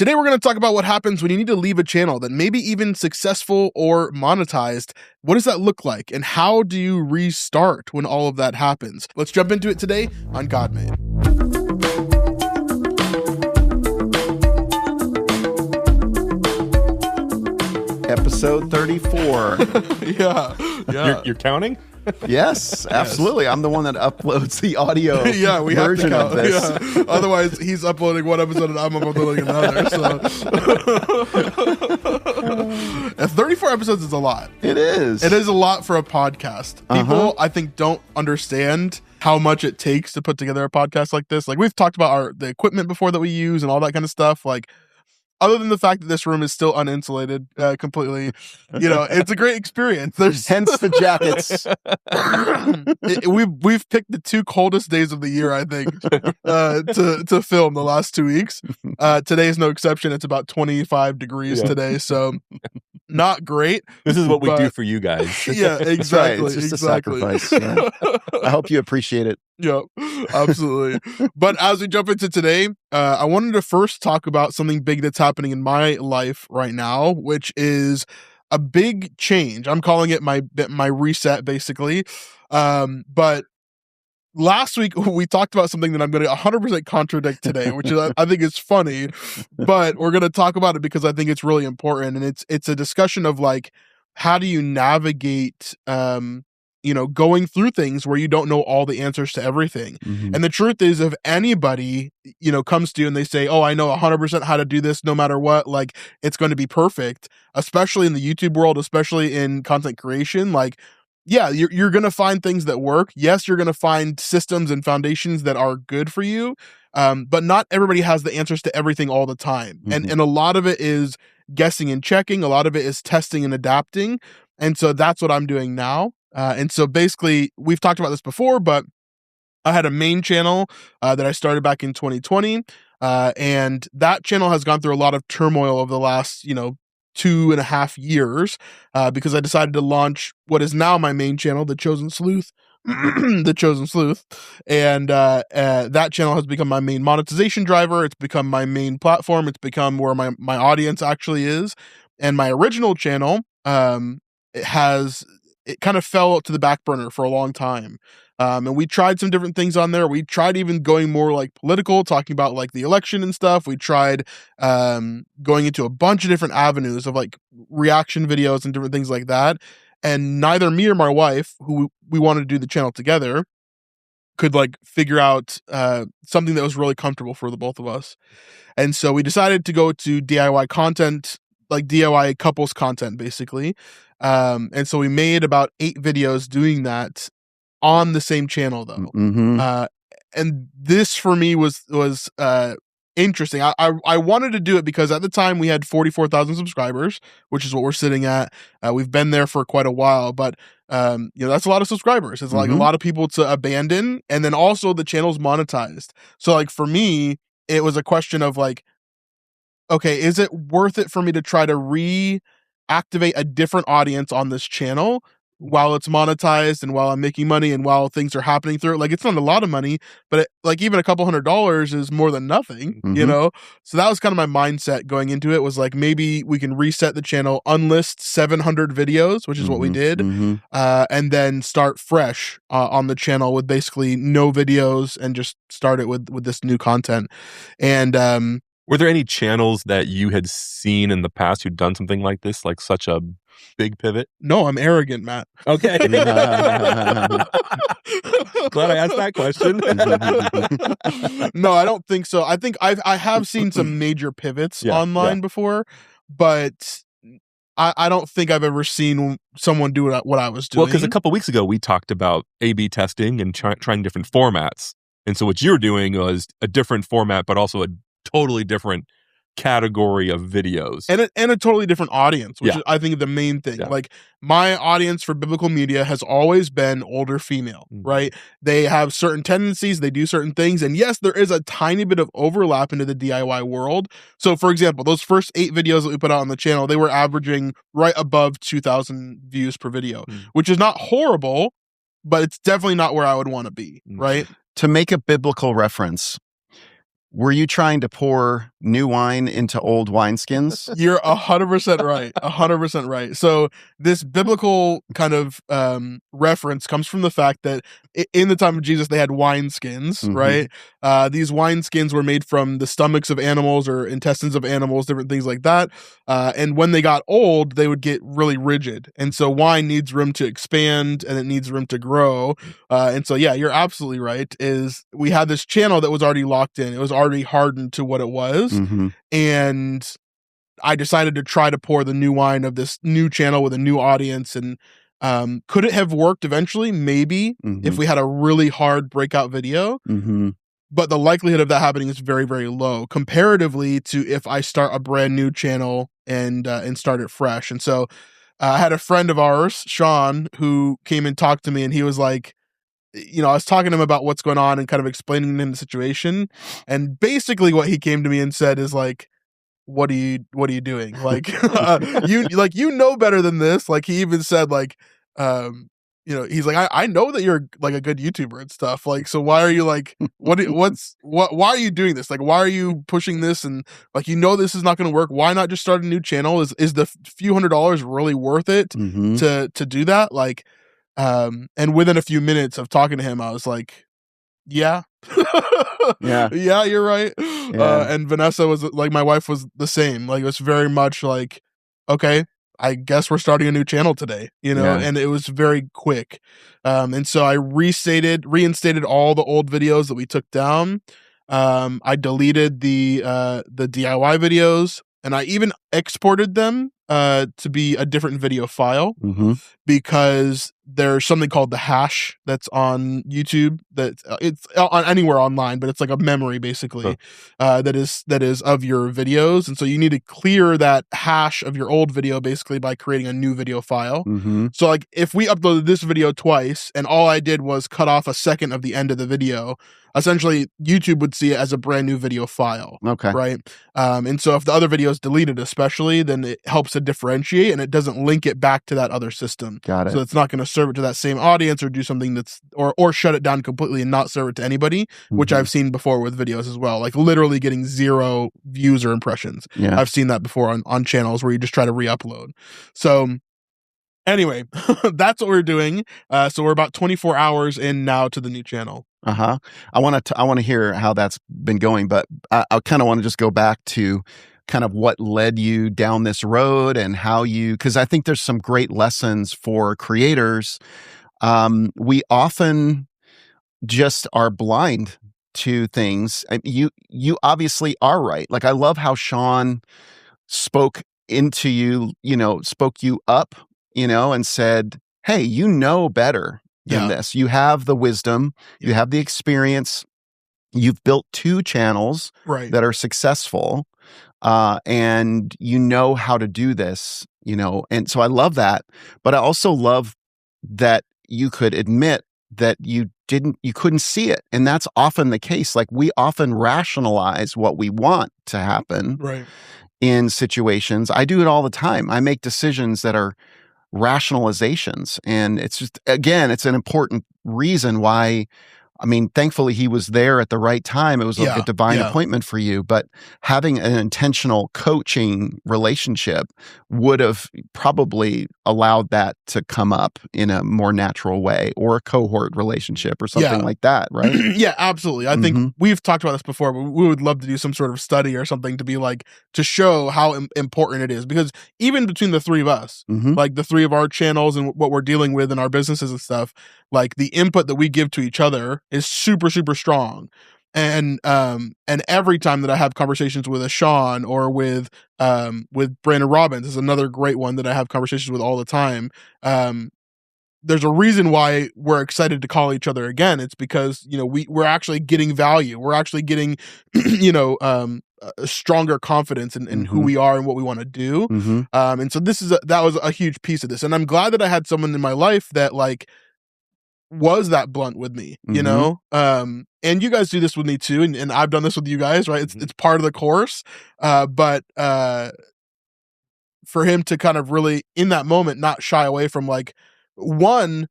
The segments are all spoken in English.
Today, we're going to talk about what happens when you need to leave a channel that maybe even successful or monetized. What does that look like? And how do you restart when all of that happens? Let's jump into it today on GodMade. Episode 34. Yeah. You're counting? Yes, absolutely. I'm the one that uploads the audio We version have to of this. Yeah. Otherwise, he's uploading one episode and I'm uploading another. So, 34 episodes is a lot. It is. It is a lot for a podcast. People, I think, don't understand how much it takes to put together a podcast like this. Like, we've talked about the equipment before that we use and all that kind of stuff. Like, other than the fact that this room is still uninsulated completely, it's a great experience. Hence the jackets. We've picked the 2 coldest days of the year, I think, to film the last 2 weeks. Today is no exception. It's about 25 degrees today, so not great. This is what we do for you guys. Yeah, exactly. Right. It's just a sacrifice. Yeah. I hope you appreciate it. Yeah, absolutely. But as we jump into today, I wanted to first talk about something big that's happening in my life right now, which is a big change. I'm calling it my reset, basically. But last week we talked about something that I'm going to 100% contradict today, which is I think is funny, but we're going to talk about it because I think it's really important, and it's a discussion of like, how do you navigate going through things where you don't know all the answers to everything. And the truth is, if anybody, comes to you and they say, oh, I know 100% how to do this no matter what, like, it's going to be perfect, especially in the YouTube world, especially in content creation, like, yeah, you're going to find things that work. Yes, you're going to find systems and foundations that are good for you. But not everybody has the answers to everything all the time. And a lot of it is guessing and checking. A lot of it is testing and adapting. And so that's what I'm doing now. And so basically, we've talked about this before, but I had a main channel that I started back in 2020. And that channel has gone through a lot of turmoil over the last, 2.5 years, because I decided to launch what is now my main channel, The Chosen Sleuth. The Chosen Sleuth. And that channel has become my main monetization driver. It's become my main platform. It's become where my audience actually is. And my original channel, it kind of fell to the back burner for a long time. And we tried some different things on there. We tried even going more like political, talking about like the election and stuff. We tried going into a bunch of different avenues of like reaction videos and different things like that. And neither me or my wife, who we wanted to do the channel together, could like figure out something that was really comfortable for the both of us. And so we decided to go to DIY content, like DIY couples content, basically. And so we made about 8 videos doing that on the same channel, though. And this for me was interesting. I wanted to do it because at the time we had 44,000 subscribers, which is what we're sitting at. We've been there for quite a while, but that's a lot of subscribers. It's like a lot of people to abandon. And then also the channel's monetized. So like for me, it was a question of like, okay, is it worth it for me to try to reactivate a different audience on this channel while it's monetized and while I'm making money and while things are happening through it? Like, it's not a lot of money, but like even a couple $100 is more than nothing, So that was kind of my mindset going into it, was like, maybe we can reset the channel, unlist 700 videos, which is what we did, and then start fresh on the channel with basically no videos and just start it with this new content. And were there any channels that you had seen in the past who'd done something like this, like such a big pivot? No, I'm arrogant, Matt. Okay. Glad I asked that question. No, I don't think so. I think I have seen some major pivots online before, but I don't think I've ever seen someone do what I was doing. Well, because a couple weeks ago, we talked about A/B testing and trying different formats. And so what you were doing was a different format, but also a totally different category of videos and a totally different audience, which is, I think, the main thing. Like, my audience for biblical media has always been older female, right? They have certain tendencies, they do certain things, and yes, there is a tiny bit of overlap into the DIY world. So for example, those first 8 videos that we put out on the channel, they were averaging right above 2,000 views per video, which is not horrible, but it's definitely not where I would want to be, right? To make a biblical reference, were you trying to pour new wine into old wineskins? You're 100% right. 100% right. So this biblical kind of reference comes from the fact that in the time of Jesus, they had wine skins, right? These wine skins were made from the stomachs of animals or intestines of animals, different things like that. And when they got old, they would get really rigid. And so wine needs room to expand and it needs room to grow. And so, yeah, you're absolutely right. Is we had this channel that was already locked in. It was already hardened to what it was. And I decided to try to pour the new wine of this new channel with a new audience. And could it have worked eventually? Maybe if we had a really hard breakout video. But the likelihood of that happening is very, very low comparatively to if I start a brand new channel and start it fresh. And so I had a friend of ours, Sean, who came and talked to me, and he was like, I was talking to him about what's going on and kind of explaining to him the situation. And basically what he came to me and said is like, what are you doing? Like, you know better than this. Like he even said like, he's like, I know that you're like a good YouTuber and stuff. Like, so why are you like, why are you doing this? Like, why are you pushing this? And like, this is not going to work. Why not just start a new channel? Is the few $100s really worth it to do that? Like, and within a few minutes of talking to him, I was like, yeah, yeah, you're right. And Vanessa was like, my wife was the same. Like, it was very much like, okay, I guess we're starting a new channel today, and it was very quick. And so I reinstated all the old videos that we took down. I deleted the DIY videos, and I even exported them to be a different video file because there's something called the hash that's on YouTube that it's on anywhere online, but it's like a memory basically that is of your videos. And so you need to clear that hash of your old video basically by creating a new video file. So like if we uploaded this video twice and all I did was cut off a second of the end of the video, essentially YouTube would see it as a brand new video file. Okay. Right. And so if the other video is deleted, especially, then it helps to differentiate and it doesn't link it back to that other system. Got it. So it's not going to serve it to that same audience or do something that's, or shut it down completely and not serve it to anybody, which I've seen before with videos as well, like literally getting 0 views or impressions. Yeah. I've seen that before on channels where you just try to re-upload. So anyway, that's what we're doing. So we're about 24 hours in now to the new channel. I want to hear how that's been going, but I kind of want to just go back to kind of what led you down this road and how because I think there's some great lessons for creators. We often just are blind to things. You obviously are right. Like, I love how Sean spoke into you, spoke you up, and said, hey, better than this. You have the wisdom, you have the experience, you've built 2 channels that are successful, and you know how to do this, and so I love that. But I also love that you could admit that you couldn't see it. And that's often the case. Like, we often rationalize what we want to happen in situations. I do it all the time. I make decisions that are rationalizations. And it's just, again, it's an important reason why, thankfully he was there at the right time. It was like a divine appointment for you, but having an intentional coaching relationship would have probably allowed that to come up in a more natural way, or a cohort relationship or something like that, right? Yeah, absolutely. I think we've talked about this before, but we would love to do some sort of study or something to be like, to show how important it is, because even between the 3 of us, like the 3 of our channels and what we're dealing with in our businesses and stuff, like the input that we give to each other is super, super strong. And every time that I have conversations with a Sean or with Brandon Robbins is another great one that I have conversations with all the time. There's a reason why we're excited to call each other again. It's because, we're actually getting value. We're actually getting, a stronger confidence in who we are and what we want to do. And so that was a huge piece of this. And I'm glad that I had someone in my life that like was that blunt with me, and you guys do this with me too. And I've done this with you guys, right? It's part of the course. But for him to kind of really in that moment, not shy away from like, one,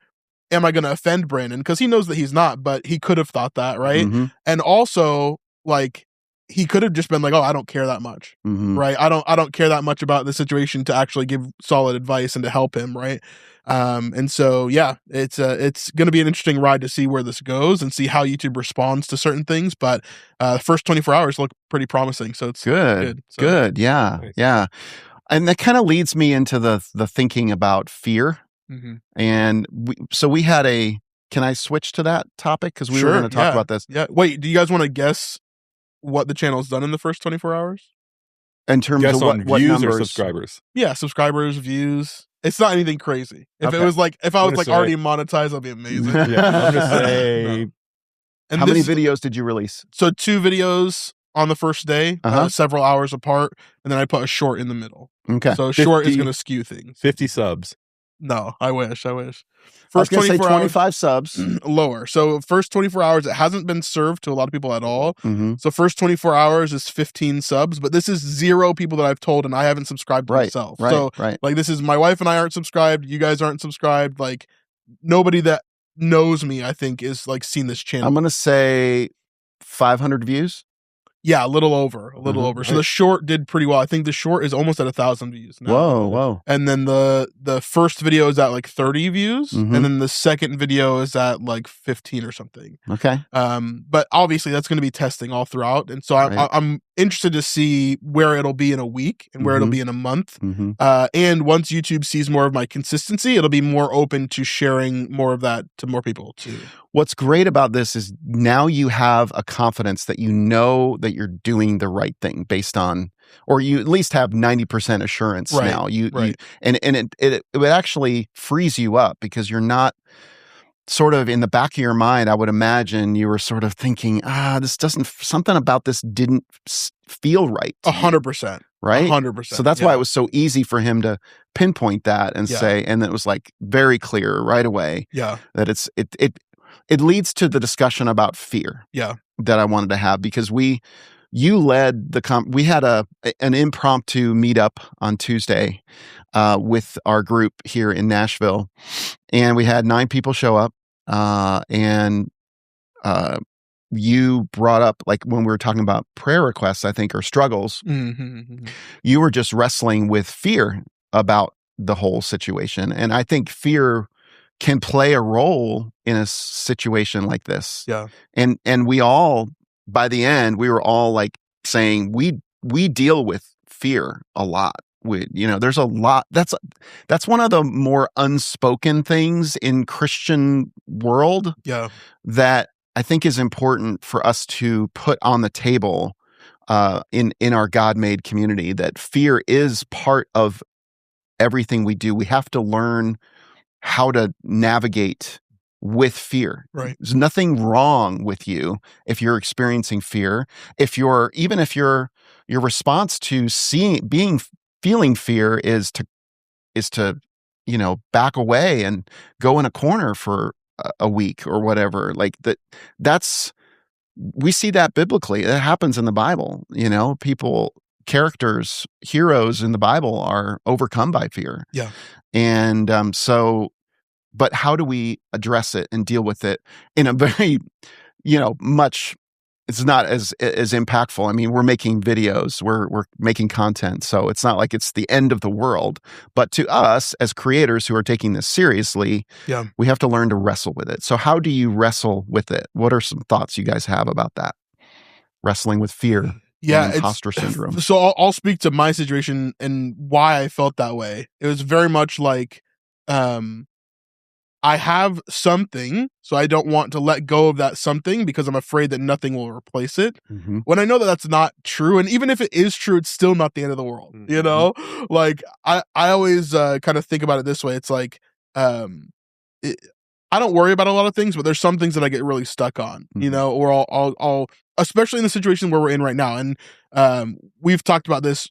am I going to offend Brandon? Because he knows that he's not, but he could have thought that, right? And also like, he could have just been like, oh, I don't care that much. Right. I don't care that much about the situation to actually give solid advice and to help him. Right. And so, yeah, it's going to be an interesting ride to see where this goes and see how YouTube responds to certain things. But the first 24 hours look pretty promising. So it's good. So, good. Yeah. Nice. Yeah. And that kind of leads me into the thinking about fear. And we had can I switch to that topic? Because we were going to talk about this. Yeah. Wait, do you guys want to guess what the channel's done in the first 24 hours? In terms Guess of on what views numbers? or subscribers? Yeah, subscribers, views. It's not anything crazy. If I was already monetized, that'd be amazing. Yeah, I'm gonna say. And how many videos did you release? So 2 videos on the first day, several hours apart, and then I put a short in the middle. Okay. So short is going to skew things. 50 subs. No, I wish. First 24 hours, 25 subs. Lower. So first 24 hours, it hasn't been served to a lot of people at all. So first 24 hours is 15 subs, but this is 0 people that I've told, and I haven't subscribed to myself. So like this is my wife and I aren't subscribed. You guys aren't subscribed. Like nobody that knows me, I think, is like seen this channel. I'm going to say 500 views. Yeah, a little over. So the short did pretty well. I think the short is almost at 1,000 views now. Whoa. And then the first video is at like 30 views, and then the second video is at like 15 or something. Okay. But obviously that's going to be testing all throughout, and so I'm interested to see where it'll be in a week and where it'll be in a month. And once YouTube sees more of my consistency, it'll be more open to sharing more of that to more people too. What's great about this is now you have a confidence that you know that you're doing the right thing based on, or you at least have 90% assurance now. It actually frees you up because you're not sort of in the back of your mind. I would imagine you were sort of thinking, something about this didn't feel right. 100%. Right? 100%. So that's why it was so easy for him to pinpoint that and say, and it was like very clear right away. That it leads to the discussion about fear. That I wanted to have because you led we had an impromptu meetup on Tuesday with our group here in Nashville, and we had 9 people show up, and you brought up, like when we were talking about prayer requests, I think, or struggles, you were just wrestling with fear about the whole situation, and I think fear can play a role in a situation like this. And we all, by the end, we were all like saying, we deal with fear a lot. There's a lot. That's one of the more unspoken things in Christian world. That I think is important for us to put on the table in our GodMade community, that fear is part of everything we do. We have to learn how to navigate with fear. There's nothing wrong with you if you're experiencing fear. If your response to feeling fear is to back away and go in a corner for a week or whatever, like that's we see that biblically. It happens in the Bible. Characters, heroes in the Bible are overcome by fear. And but how do we address it and deal with it in a very, it's not as impactful. I mean, we're making videos, we're making content, so it's not like it's the end of the world. But to us as creators who are taking this seriously, we have to learn to wrestle with it. So how do you wrestle with it? What are some thoughts you guys have about that? Wrestling with fear. Imposter syndrome. So I'll speak to my situation and why I felt that way. It was very much like, I have something, so I don't want to let go of that something because I'm afraid that nothing will replace it. When I know that that's not true, and even if it is true, it's still not the end of the world. Like I always kind of think about it this way. It's like I don't worry about a lot of things, but there's some things that I get really stuck on. Or I'll especially in the situation where we're in right now. And we've talked about this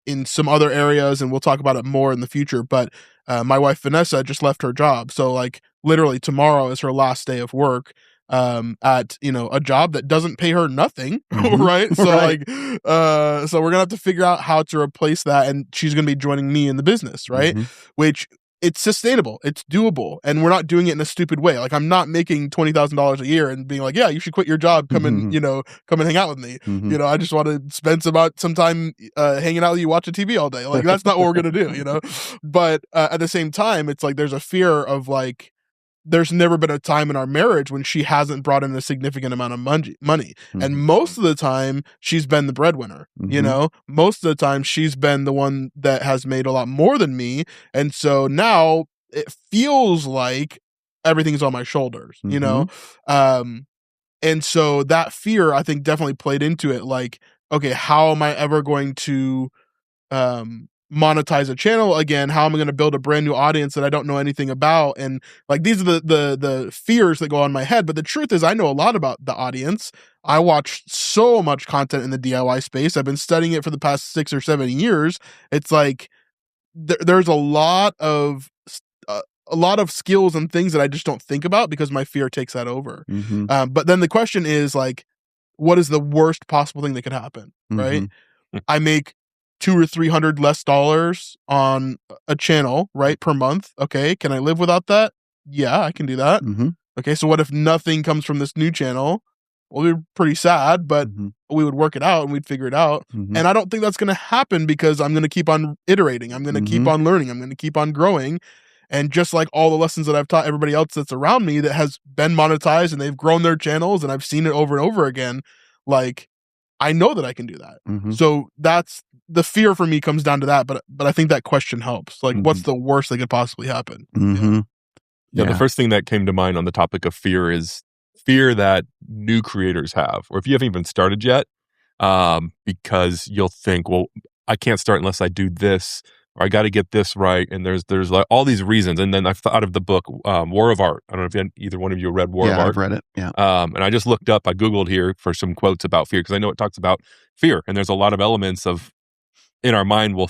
in some other areas, and we'll talk about it more in the future. But my wife, Vanessa, just left her job. So like literally tomorrow is her last day of work at, a job that doesn't pay her nothing. Right. So so we're going to have to figure out how to replace that. And she's going to be joining me in the business. Right. Which it's sustainable, it's doable, and we're not doing it in a stupid way. Like, I'm not making $20,000 a year and being like, yeah, you should quit your job, come and come and hang out with me. I just want to spend some time hanging out with you, watching TV all day. Like, that's not what we're gonna do. But at the same time, it's like there's a fear of like, there's never been a time in our marriage when she hasn't brought in a significant amount of money. And most of the time she's been the breadwinner, most of the time she's been the one that has made a lot more than me. And so now it feels like everything's on my shoulders, and so that fear, I think, definitely played into it. Like, okay, how am I ever going to monetize a channel again? How am I going to build a brand new audience that I don't know anything about? And like, these are the fears that go on in my head. But the truth is, I know a lot about the audience. I watch so much content in the DIY space. I've been studying it for the past 6 or 7 years. It's like there's a lot of skills and things that I just don't think about because my fear takes that over. But then the question is like, what is the worst possible thing that could happen? Right? I make $200 or $300 less dollars on a channel, right, per month. Okay, can I live without that? Yeah, I can do that. Okay, so what if nothing comes from this new channel? Well, we're pretty sad, but we would work it out and we'd figure it out. And I don't think that's going to happen because I'm going to keep on iterating. I'm going to keep on learning. I'm going to keep on growing. And just like all the lessons that I've taught everybody else that's around me that has been monetized and they've grown their channels and I've seen it over and over again, like, I know that I can do that. So that's the fear for me, comes down to that. But I think that question helps. Like, what's the worst that could possibly happen? Yeah, the first thing that came to mind on the topic of fear is fear that new creators have, or if you haven't even started yet, because you'll think, well, I can't start unless I do this, or I got to get this right. And there's like all these reasons. And then I thought of the book, War of Art. I don't know if either one of you read War of Art. Yeah, I've read it. Yeah. And I just looked up, I Googled here for some quotes about fear, because I know it talks about fear. And there's a lot of elements of, in our mind, we'll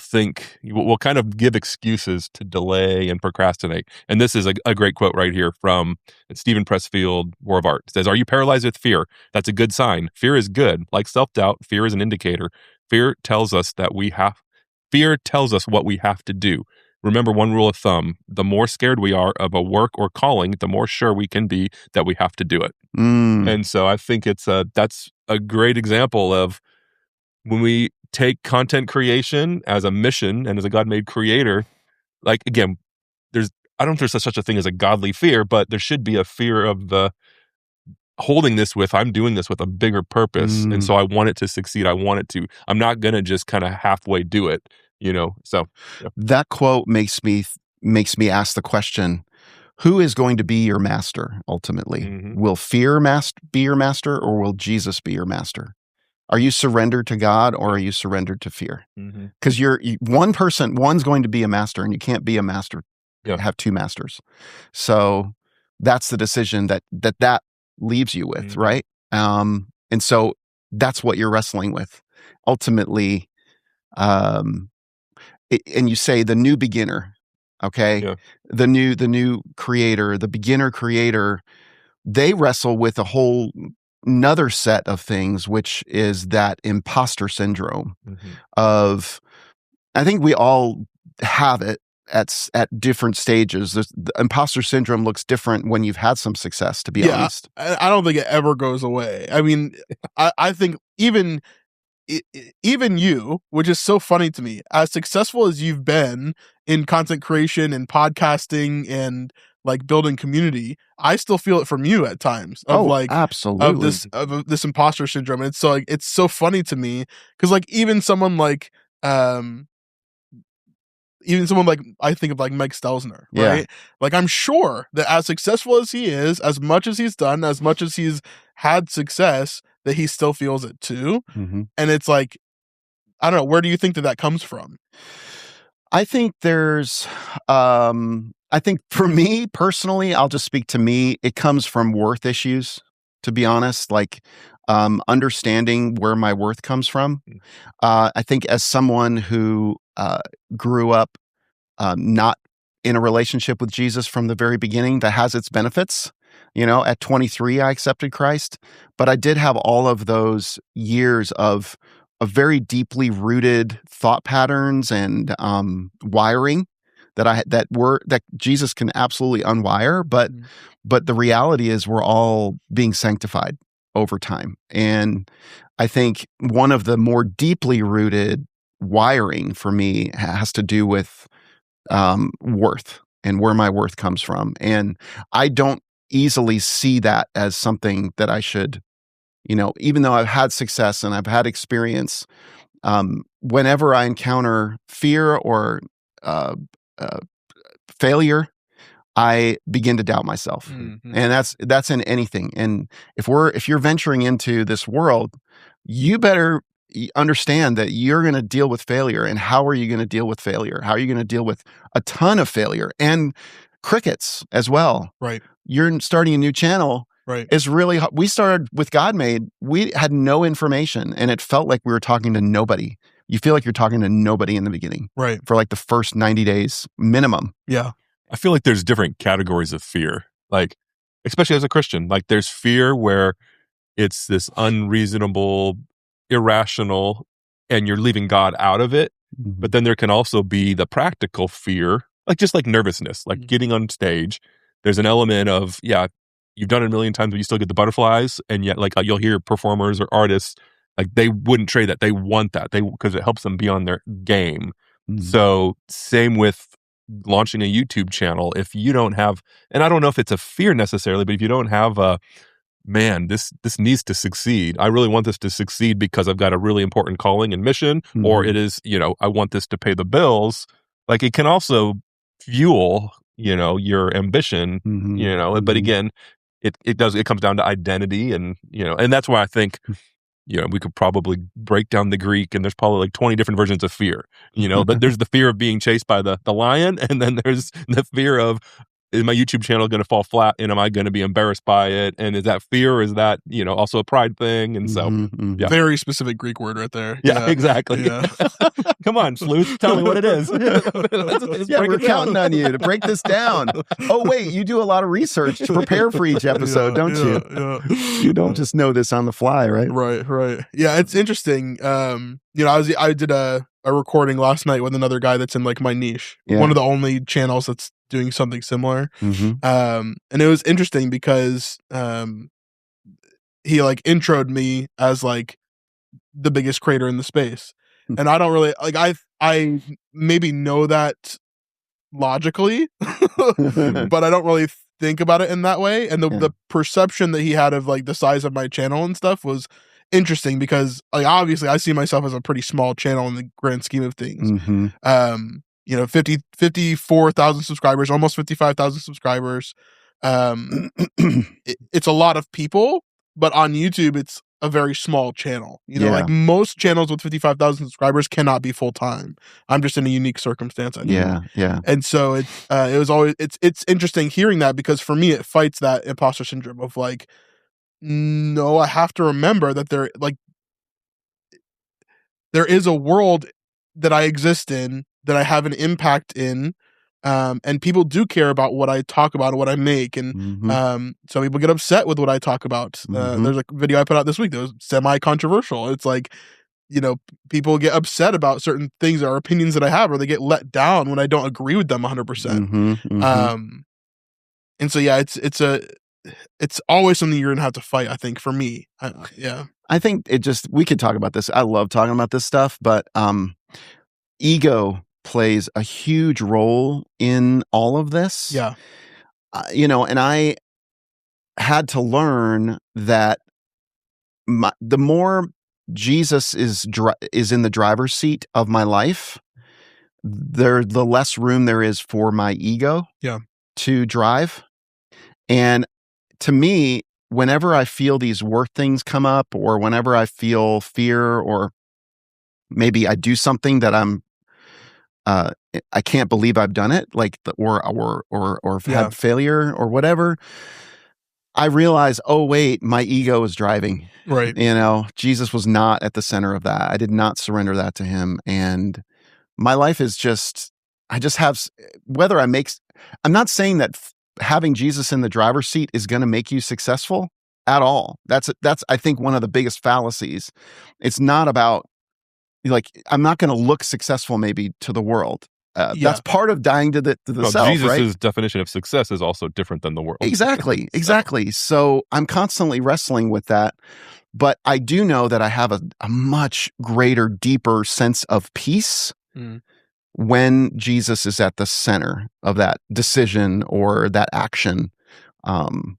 kind of give excuses to delay and procrastinate. And this is a great quote right here from Stephen Pressfield, War of Art. It says, "Are you paralyzed with fear? That's a good sign. Fear is good. Like self-doubt, fear is an indicator. Fear tells us what we have to do. Remember one rule of thumb: the more scared we are of a work or calling, the more sure we can be that we have to do it." And so I think that's a great example of when we take content creation as a mission and as a God-made creator. Like, again, I don't know if there's such a thing as a godly fear, but there should be a fear of the I'm doing this with a bigger purpose. And so I want it to succeed. I'm not going to just kind of halfway do it, so. Yeah. That quote makes me ask the question, who is going to be your master ultimately? Will fear be your master, or will Jesus be your master? Are you surrendered to God, or are you surrendered to fear? Because one's going to be a master, and you can't be a master, have two masters. So that's the decision that leaves you with, right? And so that's what you're wrestling with ultimately. And you say the new beginner, okay? Yeah. The new creator, the beginner creator, they wrestle with a whole another set of things, which is that imposter syndrome of, I think we all have it at different stages. The imposter syndrome looks different when you've had some success, to be honest. I don't think it ever goes away. I mean, I think even you, which is so funny to me, as successful as you've been in content creation and podcasting and like building community, I still feel it from you at times of absolutely of this imposter syndrome. And it's so it's so funny to me because like even someone like I think of like Mike Stelzner, right? Yeah. Like, I'm sure that as successful as he is, as much as he's done, as much as he's had success, that he still feels it too. And it's like, I don't know, where do you think that comes from? I think I think for me personally, I'll just speak to me, it comes from worth issues, to be honest, like understanding where my worth comes from. I think as someone who grew up not in a relationship with Jesus from the very beginning, that has its benefits. At 23, I accepted Christ, but I did have all of those years of very deeply rooted thought patterns and wiring that Jesus can absolutely unwire, but the reality is we're all being sanctified over time. And I think one of the more deeply rooted wiring for me has to do with worth and where my worth comes from. And I don't easily see that as something that I should, even though I've had success and I've had experience, whenever I encounter fear or failure, I begin to doubt myself. Mm-hmm. And that's in anything. And if you're venturing into this world, you better understand that you're going to deal with failure. And how are you going to deal with failure? How are you going to deal with a ton of failure and crickets as well? Right. You're starting a new channel. Right. It's really, we started with GodMade. We had no information and it felt like we were talking to nobody. You feel like you're talking to nobody in the beginning. Right. For like the first 90 days minimum. Yeah. I feel like there's different categories of fear, like, especially as a Christian, like there's fear where it's this unreasonable, irrational, and you're leaving God out of it. Mm-hmm. But then there can also be the practical fear, like just like nervousness, like getting on stage. There's an element of, you've done it a million times, but you still get the butterflies. And yet, like, you'll hear performers or artists, like, they wouldn't trade that. They want that. Because it helps them be on their game. Mm-hmm. So same with launching a YouTube channel. If you don't have, and I don't know if it's a fear necessarily, but if you don't have this needs to succeed. I really want this to succeed because I've got a really important calling and mission, or it is, I want this to pay the bills. Like, it can also fuel, your ambition, but again, it comes down to identity and that's why I think, we could probably break down the Greek and there's probably like 20 different versions of fear, but there's the fear of being chased by the lion. And then there's the fear of, is my YouTube channel going to fall flat and am I going to be embarrassed by it? And is that fear or is that, also a pride thing? And so, Very specific Greek word right there. Yeah, exactly. Yeah. Come on, Sleuth, tell me what it is. Let's we're counting on you to break this down. Oh, wait, you do a lot of research to prepare for each episode, don't you? Yeah. You don't just know this on the fly, right? Right. Yeah, it's interesting. I did a recording last night with another guy that's in like my niche. Yeah. One of the only channels that's doing something similar. Mm-hmm. And it was interesting because he like introed me as like the biggest creator in the space. And I don't really like I maybe know that logically, but I don't really think about it in that way. And the perception that he had of like the size of my channel and stuff was interesting because like obviously I see myself as a pretty small channel in the grand scheme of things. Mm-hmm. 54,000 subscribers, almost 55,000 subscribers. It's a lot of people, but on YouTube it's a very small channel. Like most channels with 55,000 subscribers cannot be full time. I'm just in a unique circumstance. I know. Yeah. And so it was always it's interesting hearing that because for me it fights that imposter syndrome of like, no, I have to remember that there is a world that I exist in, that I have an impact in, and people do care about what I talk about and what I make, and some people get upset with what I talk about. There's a video I put out this week that was semi-controversial. It's like, people get upset about certain things or opinions that I have, or they get let down when I don't agree with them 100%. And so, yeah, it's always something you're gonna have to fight, I think, for me. I think we could talk about this. I love talking about this stuff, but ego plays a huge role in all of this. Yeah. And I had to learn that the more Jesus is in the driver's seat of my life, the less room there is for my ego to drive. And to me, whenever I feel these worth things come up, or whenever I feel fear, or maybe I do something that I can't believe I've done it, like or had failure or whatever, I realize, oh wait, my ego is driving. Right. Jesus was not at the center of that. I did not surrender that to him, and my life is I just have. I'm not saying that having Jesus in the driver's seat is going to make you successful at all. That's I think one of the biggest fallacies. It's not about, like, I'm not going to look successful maybe to the world. That's part of dying to the self, Jesus' right? definition of success is also different than the world. Exactly. So I'm constantly wrestling with that. But I do know that I have a much greater, deeper sense of peace when Jesus is at the center of that decision or that action, and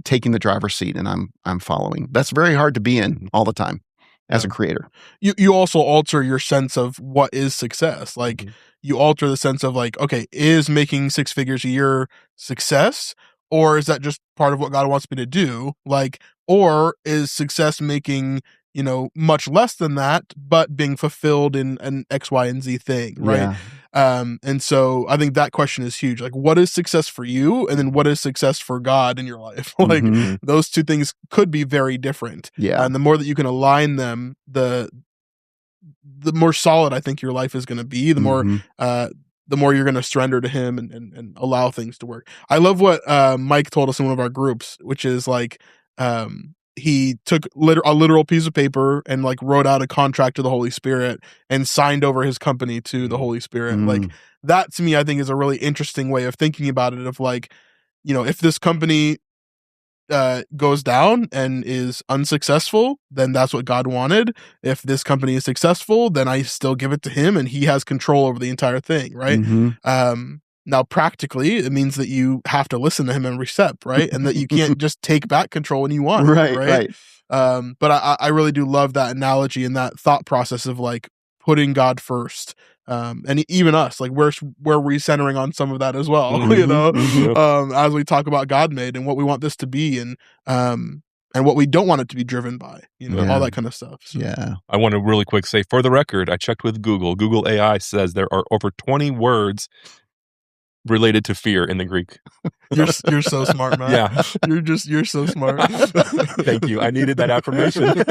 taking the driver's seat, and I'm following. That's very hard to be in all the time as a creator. You also alter your sense of what is success. Like you alter the sense of like, okay, is making 6 figures a year success? Or is that just part of what God wants me to do? Like, or is success making, much less than that, but being fulfilled in an X, Y, and Z thing, right? Yeah. And so I think that question is huge. Like, what is success for you? And then what is success for God in your life? Like, those two things could be very different. Yeah. And the more that you can align them, the more solid I think your life is going to be, the more you're going to surrender to him and allow things to work. I love what Mike told us in one of our groups, which is like, he took a literal piece of paper and like wrote out a contract to the Holy Spirit and signed over his company to the Holy Spirit. Like that to me, I think is a really interesting way of thinking about it, of like, if this company goes down and is unsuccessful, then that's what God wanted. If this company is successful, then I still give it to him and he has control over the entire thing, right? Now, practically, it means that you have to listen to him every step, right? And that you can't just take back control when you want, right? But I really do love that analogy and that thought process of like putting God first. And even us, like we're recentering on some of that as well, as we talk about GodMade and what we want this to be, and what we don't want it to be driven by, all that kind of stuff. So. Yeah. I want to really quick say, for the record, I checked with Google. Google AI says there are over 20 words related to fear in the Greek. You're so smart, man. Yeah. You're so smart. Thank you. I needed that affirmation.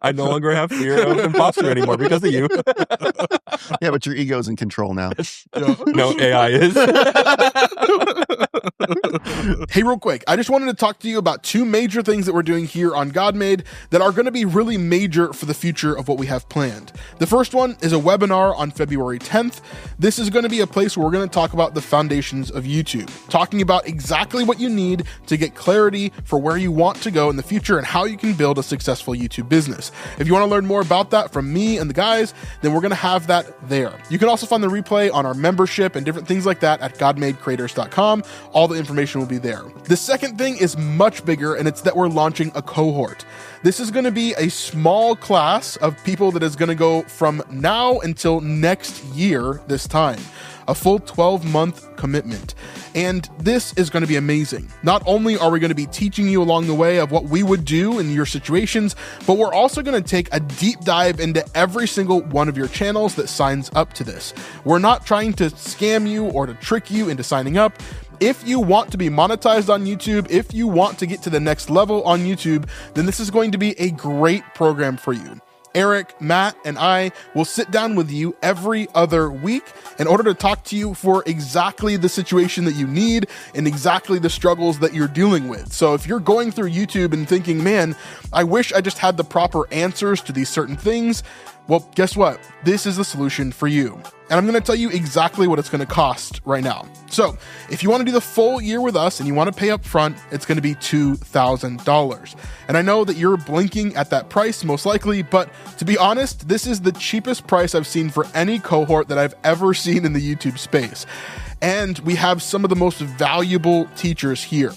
I no longer have fear of imposter anymore because of you. Yeah, but your ego's in control now. No, AI is. Hey, real quick, I just wanted to talk to you about 2 major things that we're doing here on GodMade that are going to be really major for the future of what we have planned. The first one is a webinar on February 10th. This is going to be a place where we're going to talk about the foundations of YouTube, talking about exactly what you need to get clarity for where you want to go in the future and how you can build a successful YouTube business. If you want to learn more about that from me and the guys, then we're going to have that there. You can also find the replay on our membership and different things like that at GodMadeCreators.com. All the information will be there. The second thing is much bigger, and it's that we're launching a cohort. This is going to be a small class of people that is going to go from now until next year this time. A full 12-month commitment. And this is going to be amazing. Not only are we going to be teaching you along the way of what we would do in your situations, but we're also going to take a deep dive into every single one of your channels that signs up to this. We're not trying to scam you or to trick you into signing up. If you want to be monetized on YouTube, if you want to get to the next level on YouTube, then this is going to be a great program for you. Eric, Matt, and I will sit down with you every other week in order to talk to you for exactly the situation that you need and exactly the struggles that you're dealing with. So if you're going through YouTube and thinking, man, I wish I just had the proper answers to these certain things, well, guess what? This is the solution for you. And I'm going to tell you exactly what it's going to cost right now. So if you want to do the full year with us and you want to pay up front, it's going to be $2,000. And I know that you're blinking at that price most likely, but to be honest, this is the cheapest price I've seen for any cohort that I've ever seen in the YouTube space. And we have some of the most valuable teachers here.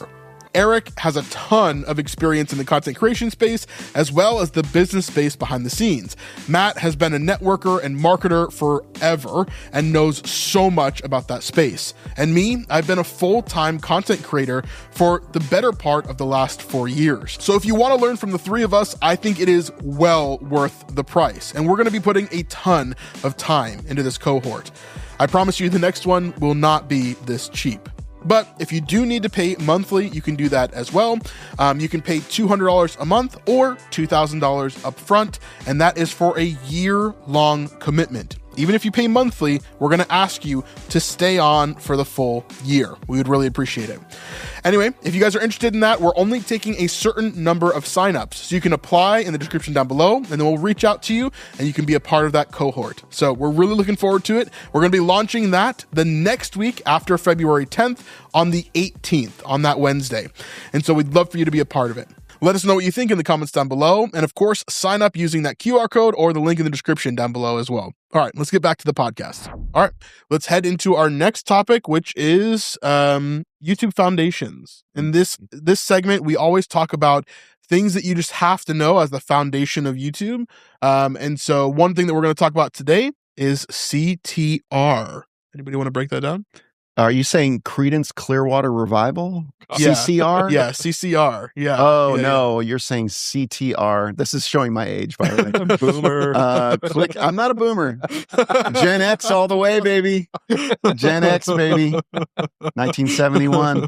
Eric has a ton of experience in the content creation space, as well as the business space behind the scenes. Matt has been a networker and marketer forever and knows so much about that space. And me, I've been a full-time content creator for the better part of the last 4 years. So if you want to learn from the 3 of us, I think it is well worth the price. And we're going to be putting a ton of time into this cohort. I promise you the next one will not be this cheap. But if you do need to pay monthly, you can do that as well. You can pay $200 a month or $2,000 up front, and that is for a year-long commitment. even if you pay monthly, we're going to ask you to stay on for the full year. We would really appreciate it. Anyway, if you guys are interested in that, we're only taking a certain number of signups. So you can apply in the description down below, and then we'll reach out to you and you can be a part of that cohort. So we're really looking forward to it. We're going to be launching that the next week after February 10th on the 18th, on that Wednesday. And so we'd love for you to be a part of it. Let us know what you think in the comments down below. And of course, sign up using that QR code or the link in the description down below as well. All right, let's get back to the podcast. All right, let's head into our next topic, which is YouTube foundations. In this segment, we always talk about things that you just have to know as the foundation of YouTube. And so one thing that we're going to talk about today is CTR. Anybody want to break that down? Are you saying Creedence Clearwater Revival? Yeah. CCR? Yeah, CCR. Yeah. Oh, yeah, no, you're saying CTR. This is showing my age, by the way. Boomer. I'm not a boomer. Gen X all the way, baby. Gen X, baby. 1971.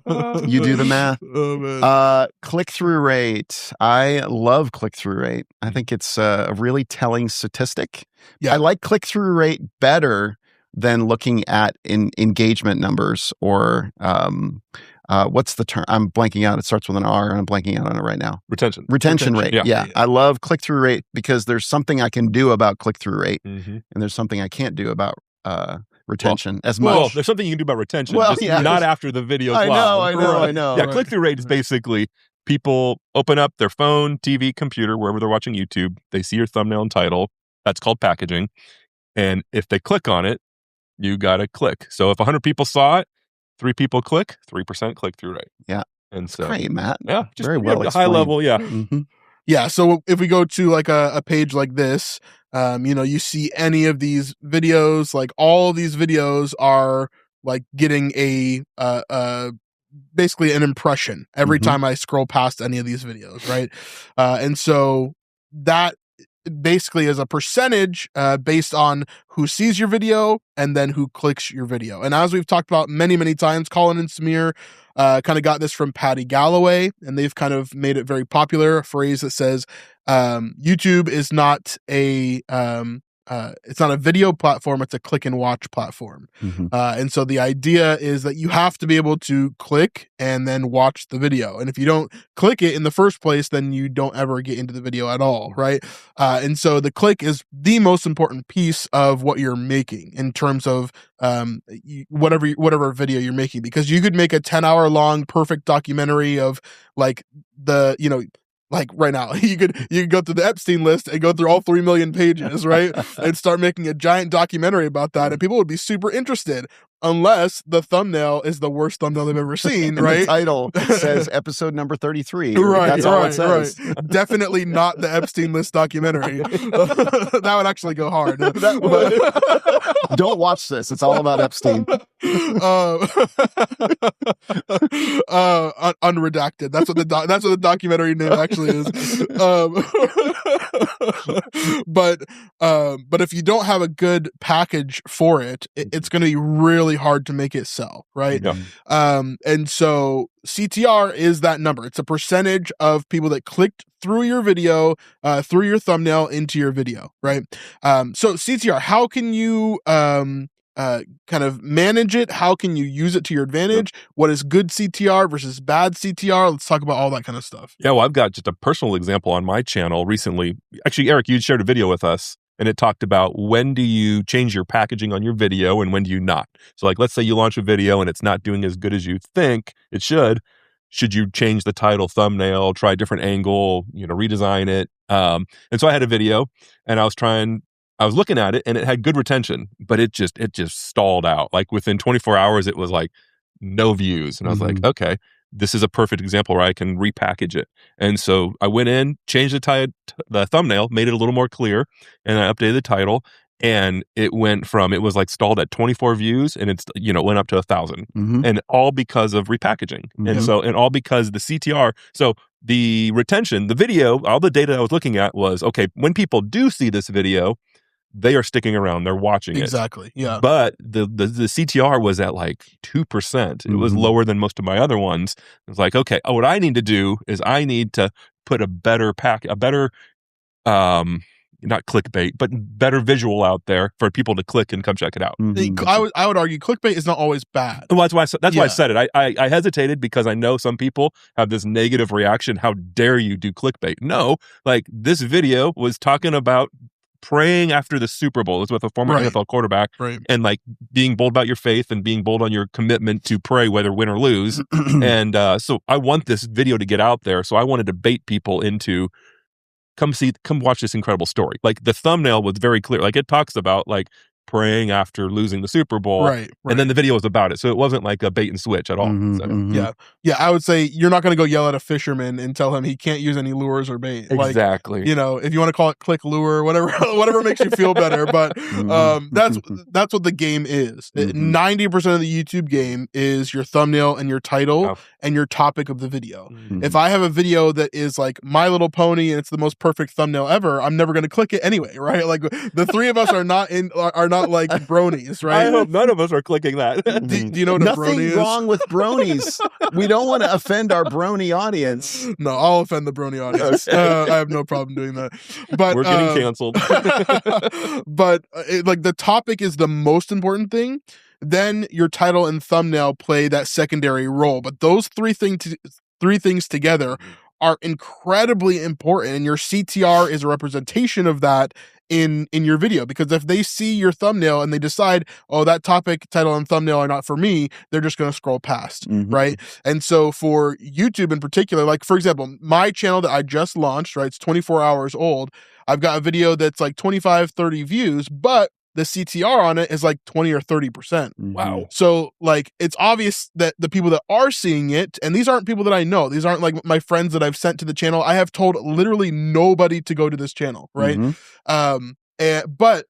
You do the math. Oh, man. Click-through rate. I love click-through rate. I think it's a really telling statistic. Yeah. I like click-through rate better than looking at engagement numbers or what's the term? I'm blanking out. It starts with an R and I'm blanking out on it right now. Retention rate. Yeah. I love click-through rate because there's something I can do about click-through rate and there's something I can't do about retention as much. Well, there's something you can do about retention, not after the video's live. I know. Yeah, click-through rate is basically people open up their phone, TV, computer, wherever they're watching YouTube. They see your thumbnail and title. That's called packaging. And if they click on it, you got to click. So if 100 people saw it, 3 people click, 3% click-through rate. Yeah. And so, great, Matt. Yeah. Just very well high explained. level, yeah. Mm-hmm. Yeah. So if we go to like a page like this, you see any of these videos, like all of these videos are like getting a basically an impression every time I scroll past any of these videos, right? And so that basically is a percentage based on who sees your video and then who clicks your video. And as we've talked about many, many times, Colin and Samir kind of got this from Patty Galloway, and they've kind of made it very popular, a phrase that says YouTube is not it's not a video platform, it's a click and watch platform. And so the idea is that you have to be able to click and then watch the video. And if you don't click it in the first place, then you don't ever get into the video at all, right? And so the click is the most important piece of what you're making in terms of whatever video you're making, because you could make a 10-hour long perfect documentary of like like right now, you could go through the Epstein list and go through all 3 million pages, right? And start making a giant documentary about that. And people would be super interested unless the thumbnail is the worst thumbnail they've ever seen, right? The title says episode number 33. Right, That's all it says. Right. Definitely not the Epstein list documentary. That would actually go hard. Don't watch this. It's all about Epstein. Unredacted. That's what the documentary name actually is. But if you don't have a good package for it, it's going to be really hard to make it sell, right? Yeah. And so CTR is that number. It's a percentage of people that clicked through your video, through your thumbnail into your video, right? So CTR, how can you kind of manage it? How can you use it to your advantage? What is good CTR versus bad CTR? Let's talk about all that kind of stuff. Yeah, well, I've got just a personal example on my channel recently. Actually, Eric, you shared a video with us, and it talked about when do you change your packaging on your video and when do you not. So like, let's say you launch a video and it's not doing as good as you think it should. Should you change the title, thumbnail, try a different angle, redesign it? And so I had a video and I was looking at it and it had good retention, but it just stalled out. Like within 24 hours, it was like no views. And I was like, okay, this is a perfect example where I can repackage it. And so I went in, changed the thumbnail, made it a little more clear, and I updated the title. And it was like stalled at 24 views and it's, went up to 1,000 and all because of repackaging. And all because the CTR. So the retention, the video, all the data I was looking at was, okay, when people do see this video, they are sticking around. They're watching it. Exactly. Yeah. But the CTR was at like 2%. It was lower than most of my other ones. It was like, okay, what I need to do is I need to put a better not clickbait, but better visual out there for people to click and come check it out. I would argue clickbait is not always bad. Well, that's why I said it. I hesitated because I know some people have this negative reaction. How dare you do clickbait? No, like this video was talking about praying after the Super Bowl. It's with a former NFL quarterback, and like being bold about your faith and being bold on your commitment to pray whether win or lose. And so I want this video to get out there. So I wanted to bait people into come watch this incredible story. Like the thumbnail was very clear. Like it talks about like praying after losing the Super Bowl. Right. And then the video was about it. So it wasn't like a bait and switch at all. Yeah, I would say you're not going to go yell at a fisherman and tell him he can't use any lures or bait. Exactly. Like, you know, if you want to call it click lure, whatever makes you feel better. But that's what the game is. 90% of the YouTube game is your thumbnail and your title and your topic of the video. If I have a video that is like My Little Pony and it's the most perfect thumbnail ever, I'm never going to click it anyway, right? Like the three of us are not like bronies, right? I hope none of us are clicking that. Do you know what a brony is? Nothing wrong with bronies. We don't want to offend our brony audience. No, I'll offend the brony audience. I have no problem doing that. But we're getting canceled. But like the topic is the most important thing. Then your title and thumbnail play that secondary role. But those three things together are incredibly important, and your CTR is a representation of that in your video, because if they see your thumbnail and they decide, oh, that topic, title, and thumbnail are not for me, they're just going to scroll past, right? And so for YouTube in particular, like for example, my channel that I just launched, right, it's 24 hours old. I've got a video that's like 25, 30 views, but the CTR on it is like 20 or 30%. Wow. So like, it's obvious that the people that are seeing it, and these aren't people that I know, these aren't like my friends that I've sent to the channel. I have told literally nobody to go to this channel, right? But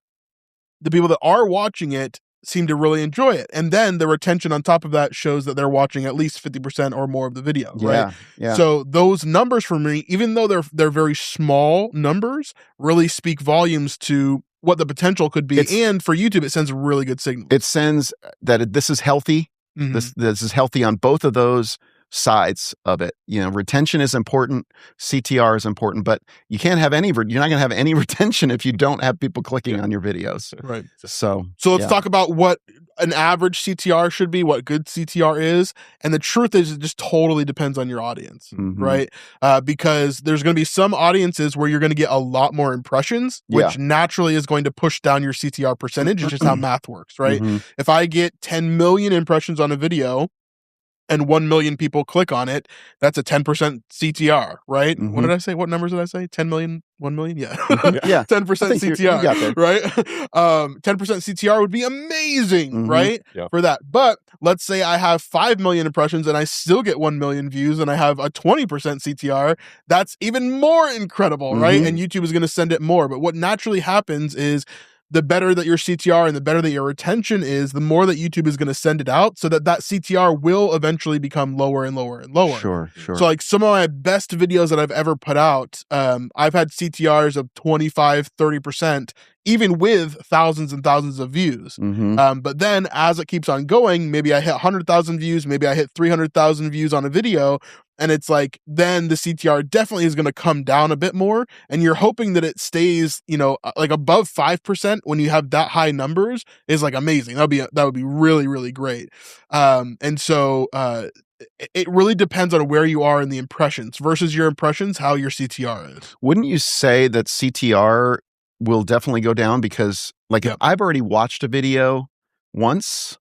the people that are watching it seem to really enjoy it. And then the retention on top of that shows that they're watching at least 50% or more of the video, right? Yeah. So those numbers for me, even though they're very small numbers, really speak volumes to what the potential could be. And for YouTube, it sends a really good signal. It sends that this is healthy. This is healthy on both of those sides of it. You know, retention is important, CTR is important, but you can't have you're not going to have any retention if you don't have people clicking on your videos. Right. So let's talk about what an average CTR should be, what good CTR is. And the truth is, it just totally depends on your audience, right? Because there's going to be some audiences where you're going to get a lot more impressions, which naturally is going to push down your CTR percentage. It's just how math works, right? If I get 10 million impressions on a video, and 1 million people click on it, that's a 10% CTR, right? What did I say? What numbers did I say? 10 million, 1 million? Yeah. 10% CTR, right? 10% CTR would be amazing, right? For that. But let's say I have 5 million impressions and I still get 1 million views and I have a 20% CTR. That's even more incredible, right? And YouTube is going to send it more. But what naturally happens is the better that your CTR and the better that your retention is, the more that YouTube is going to send it out, so that CTR will eventually become lower and lower and lower. Sure. So like some of my best videos that I've ever put out, I've had CTRs of 25, 30%, even with thousands and thousands of views. But then as it keeps on going, maybe I hit 100,000 views, maybe I hit 300,000 views on a video. And it's like, then the CTR definitely is going to come down a bit more. And you're hoping that it stays, you know, like above 5% when you have that high numbers is like amazing. That would be really, really great. And so it really depends on where you are in the impressions versus your impressions, how your CTR is. Wouldn't you say that CTR will definitely go down? Because like if I've already watched a video once,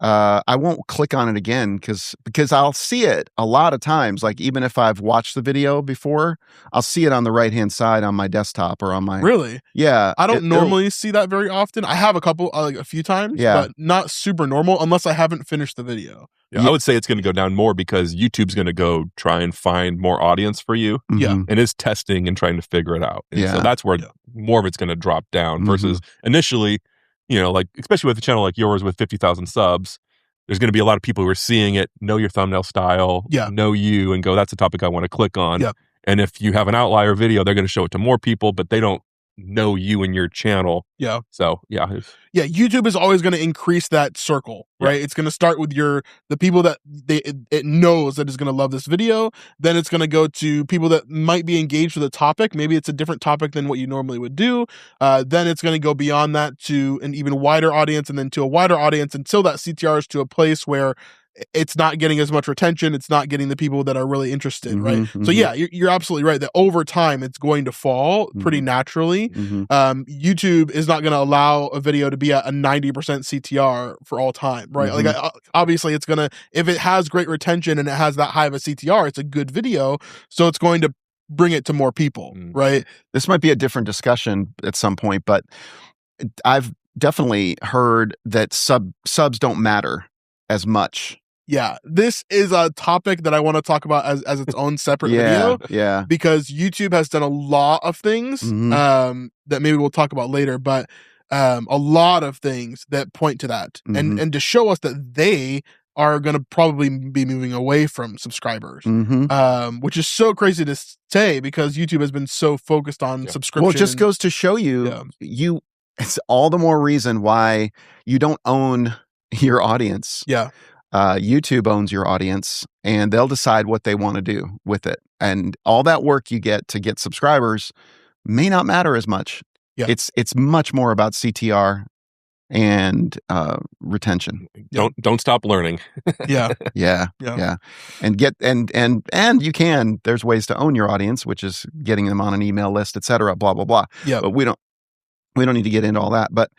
I won't click on it again because I'll see it a lot of times. Like even if I've watched the video before, I'll see it on the right-hand side on my desktop or on my... Really? Yeah. I don't normally see that very often. I have a few times, but not super normal unless I haven't finished the video. I would say it's going to go down more because YouTube's going to go try and find more audience for you. And is testing and trying to figure it out. And so that's where more of it's going to drop down versus initially, you know, like, especially with a channel like yours with 50,000 subs, there's going to be a lot of people who are seeing it, know your thumbnail style, know you, and go, that's a topic I want to click on. And if you have an outlier video, they're going to show it to more people, but they don't know you and your channel. Yeah. So yeah. Yeah, YouTube is always going to increase that circle, right? It's going to start with the people that it knows that is going to love this video. Then it's going to go to people that might be engaged with a topic. Maybe it's a different topic than what you normally would do. Then it's going to go beyond that to an even wider audience, and then to a wider audience until that CTR is to a place where it's not getting as much retention. It's not getting the people that are really interested, right? So yeah, you're absolutely right that over time it's going to fall pretty naturally. YouTube is not going to allow a video to be at a 90% CTR for all time, right? Like obviously it's going to, if it has great retention and it has that high of a CTR, it's a good video. So it's going to bring it to more people, right? This might be a different discussion at some point, but I've definitely heard that subs don't matter as much. Yeah, this is a topic that I want to talk about as its own separate video. Yeah. Because YouTube has done a lot of things that maybe we'll talk about later, but a lot of things that point to that and to show us that they are going to probably be moving away from subscribers, which is so crazy to say because YouTube has been so focused on subscription. Well, it just goes to show you, it's all the more reason why you don't own your audience. Yeah. YouTube owns your audience and they'll decide what they want to do with it. And all that work you get to get subscribers may not matter as much. Yeah. It's much more about CTR and retention. Don't stop learning. Yeah. And you can, there's ways to own your audience, which is getting them on an email list, etc. Blah, blah, blah. Yeah. But we don't need to get into all that. But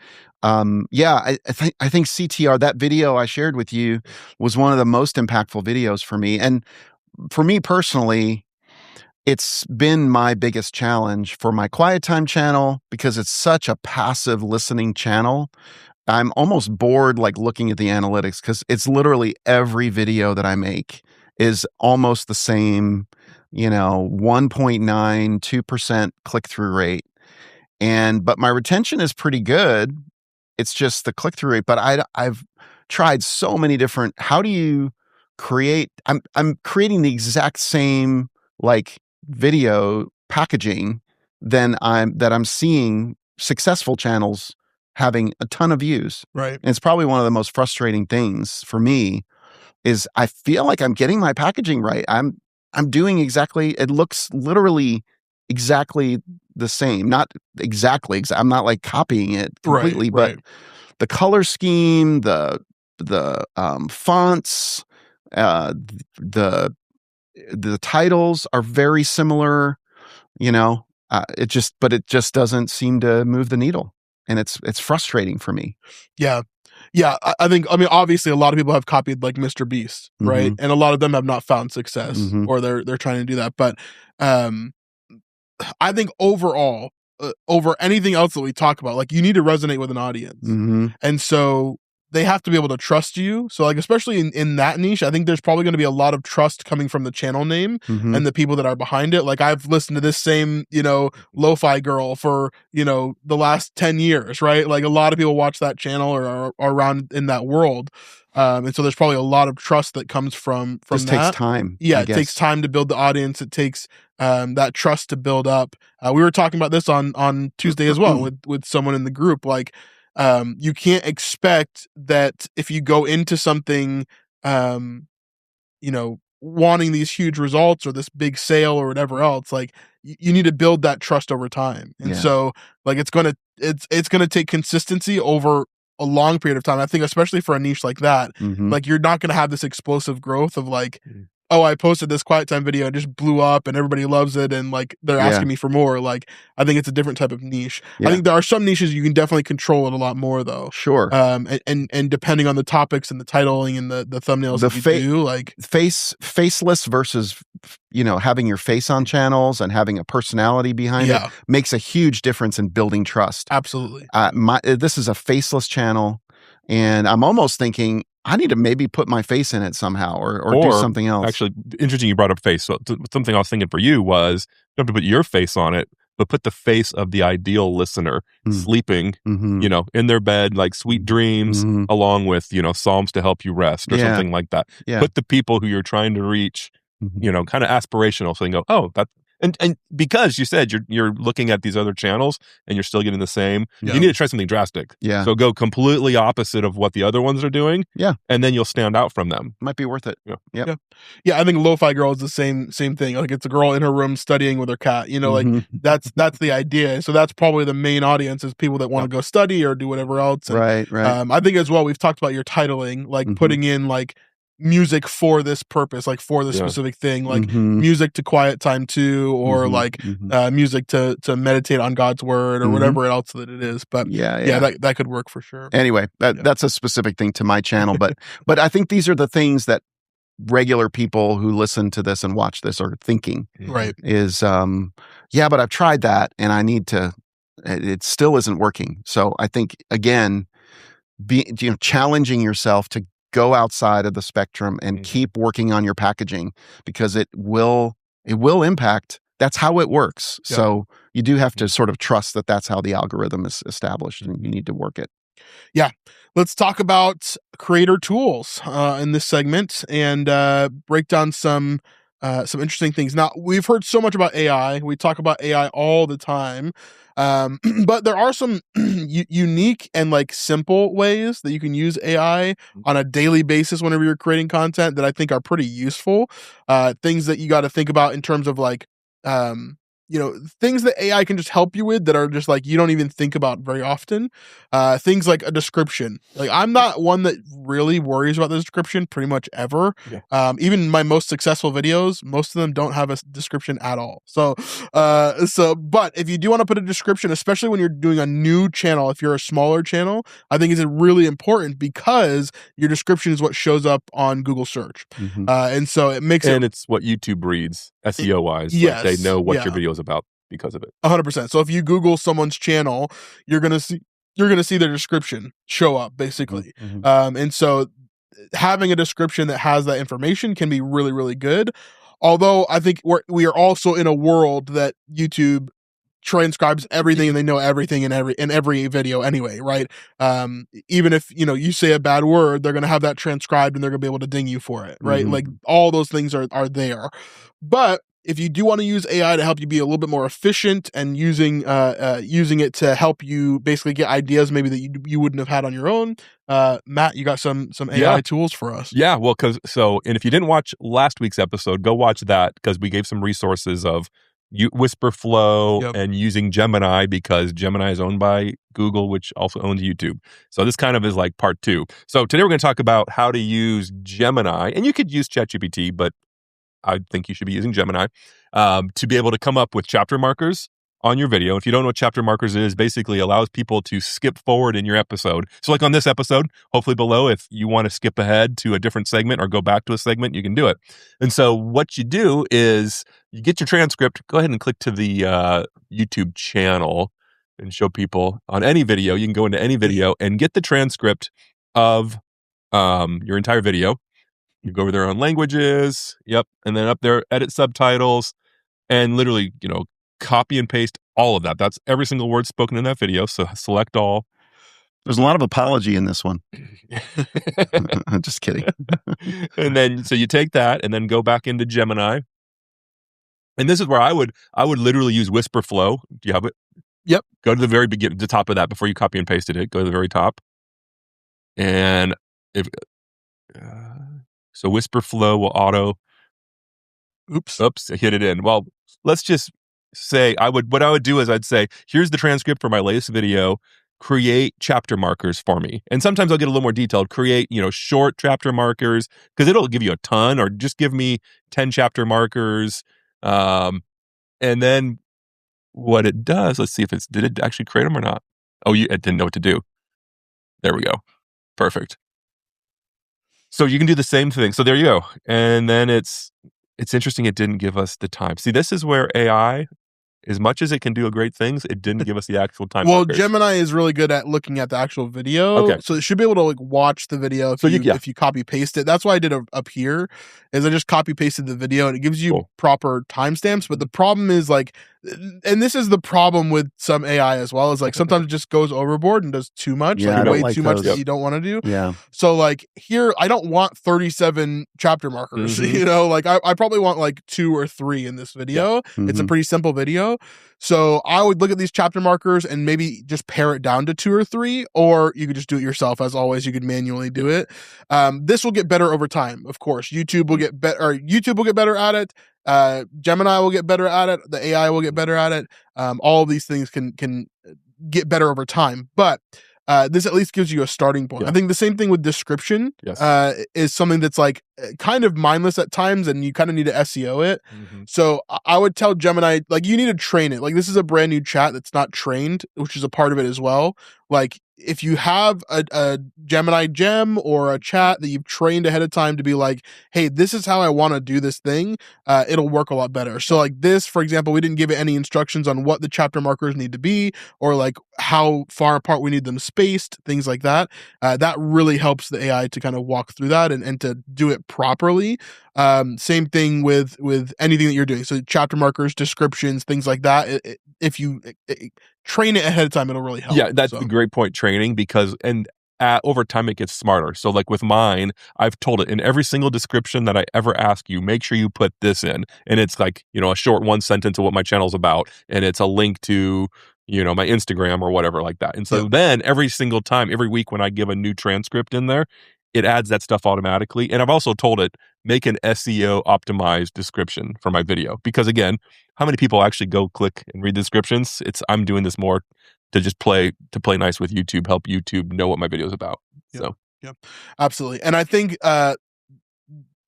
I think CTR, that video I shared with you, was one of the most impactful videos for me. And for me personally, it's been my biggest challenge for my quiet time channel because it's such a passive listening channel. I'm almost bored like looking at the analytics because it's literally every video that I make is almost the same, 1.9, 2% click-through rate. But my retention is pretty good. It's just the click-through rate. But I've tried so many different. How do you create? I'm creating the exact same like video packaging that I'm seeing successful channels having a ton of views. Right. And it's probably one of the most frustrating things for me is I feel like I'm getting my packaging right. I'm doing exactly. It looks literally exactly the same, not exactly. I'm not like copying it completely, but the color scheme, the fonts, the titles are very similar. It just doesn't seem to move the needle, and it's frustrating for me. Yeah. I mean, obviously, a lot of people have copied like Mr. Beast, right? And a lot of them have not found success, or they're trying to do that, but I think overall, over anything else that we talk about, like you need to resonate with an audience. And so they have to be able to trust you. So like, especially in that niche, I think there's probably going to be a lot of trust coming from the channel name and the people that are behind it. Like I've listened to this same, lo-fi girl for, the last 10 years, right? Like a lot of people watch that channel or are around in that world. And so there's probably a lot of trust that comes from Just that. Takes time. Yeah, it takes time to build the audience. It takes that trust to build up. We were talking about this on Tuesday as well with someone in the group. Like, you can't expect that if you go into something, wanting these huge results or this big sale or whatever else, like you need to build that trust over time. And so like it's gonna take consistency over a long period of time. I think especially for a niche like that, like you're not gonna have this explosive growth of like, oh, I posted this quiet time video and just blew up and everybody loves it and like they're asking me for more. Like I think it's a different type of niche. I think there are some niches you can definitely control it a lot more though. Sure. And depending on the topics and the titling and the thumbnails that you do, like faceless versus having your face on channels and having a personality behind it makes a huge difference in building trust. Absolutely. This is a faceless channel and I'm almost thinking I need to maybe put my face in it somehow or do something else. Actually, interesting you brought up face. So something I was thinking for you was you don't have to put your face on it, but put the face of the ideal listener sleeping, in their bed, like sweet dreams, along with, psalms to help you rest or something like that. Yeah. Put the people who you're trying to reach, kind of aspirational. So they go, oh, And because you said you're looking at these other channels and you're still getting the same, Yeah. you need to try something drastic. Yeah. So go completely opposite of what the other ones are doing. Yeah. And then you'll stand out from them. Might be worth it. Yeah. Yep. Yeah, I think Lo-Fi Girl is the same thing. Like it's a girl in her room studying with her cat. You know, like that's the idea. So that's probably the main audience is people that want to go study or do whatever else. And, right. I think as well, we've talked about your titling, like putting in like music for this purpose, like for this specific thing, like music to quiet time to, or like music to meditate on God's word or whatever else that it is. But that could work for sure. Anyway, that's a specific thing to my channel, but I think these are the things that regular people who listen to this and watch this are thinking. Right. Is but I've tried that and I need to. It still isn't working. So I think again, challenging yourself to go outside of the spectrum and keep working on your packaging, because it will impact. That's how it works. Yeah. So you do have to sort of trust that that's how the algorithm is established, and you need to work it. Yeah. Let's talk about creator tools in this segment and break down some interesting things. Now, we've heard so much about AI. We talk about AI all the time. But there are some unique and like simple ways that you can use AI on a daily basis whenever you're creating content that I think are pretty useful. Things that you got to think about in terms of like, things that AI can just help you with that are just like you don't even think about very often. Things like a description. Like I'm not one that really worries about the description pretty much ever. Yeah. Even my most successful videos, most of them don't have a description at all. So but if you do want to put a description, especially when you're doing a new channel, if you're a smaller channel, I think it's really important because your description is what shows up on Google search. And so it makes and it's what YouTube reads SEO wise. Yes. Like they know what your video is about because of it. 100%. So if you Google someone's channel, you're gonna see their description show up basically. And so having a description that has that information can be really, really good. Although I think we are also in a world that YouTube transcribes everything and they know everything in every video anyway, right? Even if you say a bad word, they're gonna have that transcribed and they're gonna be able to ding you for it, right? Like all those things are there. But if you do want to use AI to help you be a little bit more efficient and using it to help you basically get ideas maybe that you wouldn't have had on your own, Matt, you got some AI tools for us. Yeah, well, and if you didn't watch last week's episode, go watch that because we gave some resources of Whisper Flow and using Gemini because Gemini is owned by Google, which also owns YouTube. So this kind of is like part 2. So today we're going to talk about how to use Gemini, and you could use ChatGPT, but I think you should be using Gemini to be able to come up with chapter markers on your video. If you don't know what chapter markers is, basically allows people to skip forward in your episode. So like on this episode, hopefully below, if you want to skip ahead to a different segment or go back to a segment, you can do it. And so what you do is you get your transcript, go ahead and click to the YouTube channel and show people on any video. You can go into any video and get the transcript of your entire video. You go over there on languages, and then up there, edit subtitles, and literally, copy and paste all of that. That's every single word spoken in that video, so select all. There's a lot of apology in this one. I'm just kidding. And then, so you take that and then go back into Gemini. And this is where I would literally use Whisper Flow. Do you have it? Yep. Go to the very beginning, the top of that before you copy and pasted it. Go to the very top. And so Whisper Flow will auto. Oops, I hit it in. Well, let's just say what I would do is I'd say, here's the transcript for my latest video. Create chapter markers for me. And sometimes I'll get a little more detailed. Create, short chapter markers because it'll give you a ton, or just give me 10 chapter markers. And then what it does, let's see if did it actually create them or not? Oh, it didn't know what to do. There we go. Perfect. So you can do the same thing. So there you go. And then it's interesting it didn't give us the time. See, this is where AI, as much as it can do great things, it didn't give us the actual time. Well, Gemini is really good at looking at the actual video. Okay. So it should be able to watch the video if you copy paste it. That's why I did up here is I just copy pasted the video and it gives you proper timestamps. But the problem is and this is the problem with some AI as well, is like sometimes it just goes overboard and does too much, Yeah, like way too much that you don't want to do. Yeah. So like here, I don't want 37 chapter markers, you know, like I probably want like 2 or 3 in this video. It's a pretty simple video. So I would look at these chapter markers and maybe just pare it down to 2 or 3, or you could just do it yourself. As always, you could manually do it. This will get better over time. Of course, YouTube will get better, or YouTube will get better at it. Gemini will get better at it. The AI will get better at it. All of these things can get better over time, but this at least gives you a starting point. I think the same thing with description is something that's like kind of mindless at times, and you kind of need to SEO it. So I would tell Gemini, like, you need to train it. Like, this is a brand new chat that's not trained, which is a part of it as well. Like, if you have a Gemini gem or a chat that you've trained ahead of time to be like, hey, this is how I want to do this thing, it'll work a lot better. So like this, for example, we didn't give it any instructions on what the chapter markers need to be, or like how far apart we need them spaced, things like that. That really helps the AI to kind of walk through that and to do it properly. Same thing with anything that you're doing. So chapter markers, descriptions, things like that. If you train it ahead of time, it'll really help. Yeah, that's a great point, training, because over time it gets smarter. So like with mine, I've told it in every single description that I ever ask you, make sure you put this in. And it's like, you know, a short 1 sentence of what my channel's about. And it's a link to, you know, my Instagram or whatever like that. And so then every single time, every week when I give a new transcript in there, it adds that stuff automatically. And I've also told it, make an SEO optimized description for my video. Because again, how many people actually go click and read descriptions? I'm doing this more to just play nice with YouTube, help YouTube know what my video is about. Yep, absolutely. And I think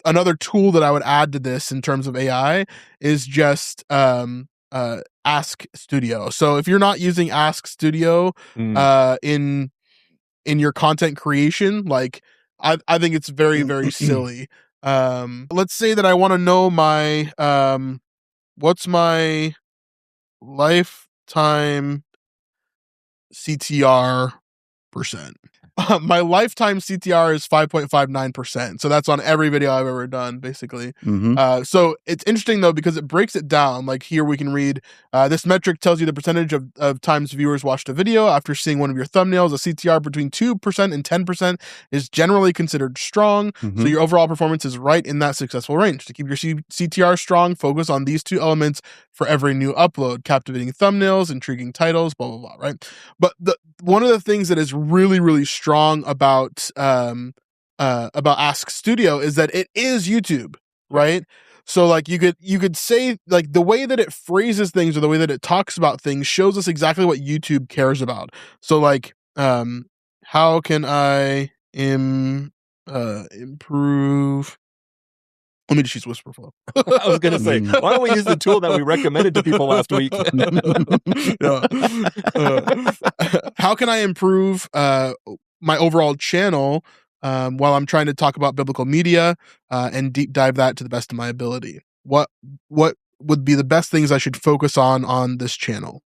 another tool that I would add to this in terms of AI is just Ask Studio. So if you're not using Ask Studio in your content creation, like I think it's very, very silly. Let's say that I want to know my what's my lifetime CTR percent. My lifetime CTR is 5.59%. So that's on every video I've ever done, basically. So it's interesting, though, because it breaks it down. Like here we can read, this metric tells you the percentage of times viewers watched a video after seeing one of your thumbnails. A CTR between 2% and 10% is generally considered strong. So your overall performance is right in that successful range. To keep your CTR strong, focus on these 2 elements for every new upload: captivating thumbnails, intriguing titles, blah, blah, blah, right? But one of the things that is really, really strong about Ask Studio is that it is YouTube, right? So like you could say, like, the way that it phrases things or the way that it talks about things shows us exactly what YouTube cares about. So like, how can I improve? Let me just use Whisper Flow. I was going to say, why don't we use the tool that we recommended to people last week? How can I improve my overall channel while I'm trying to talk about biblical media and deep dive that to the best of my ability? What would be the best things I should focus on this channel?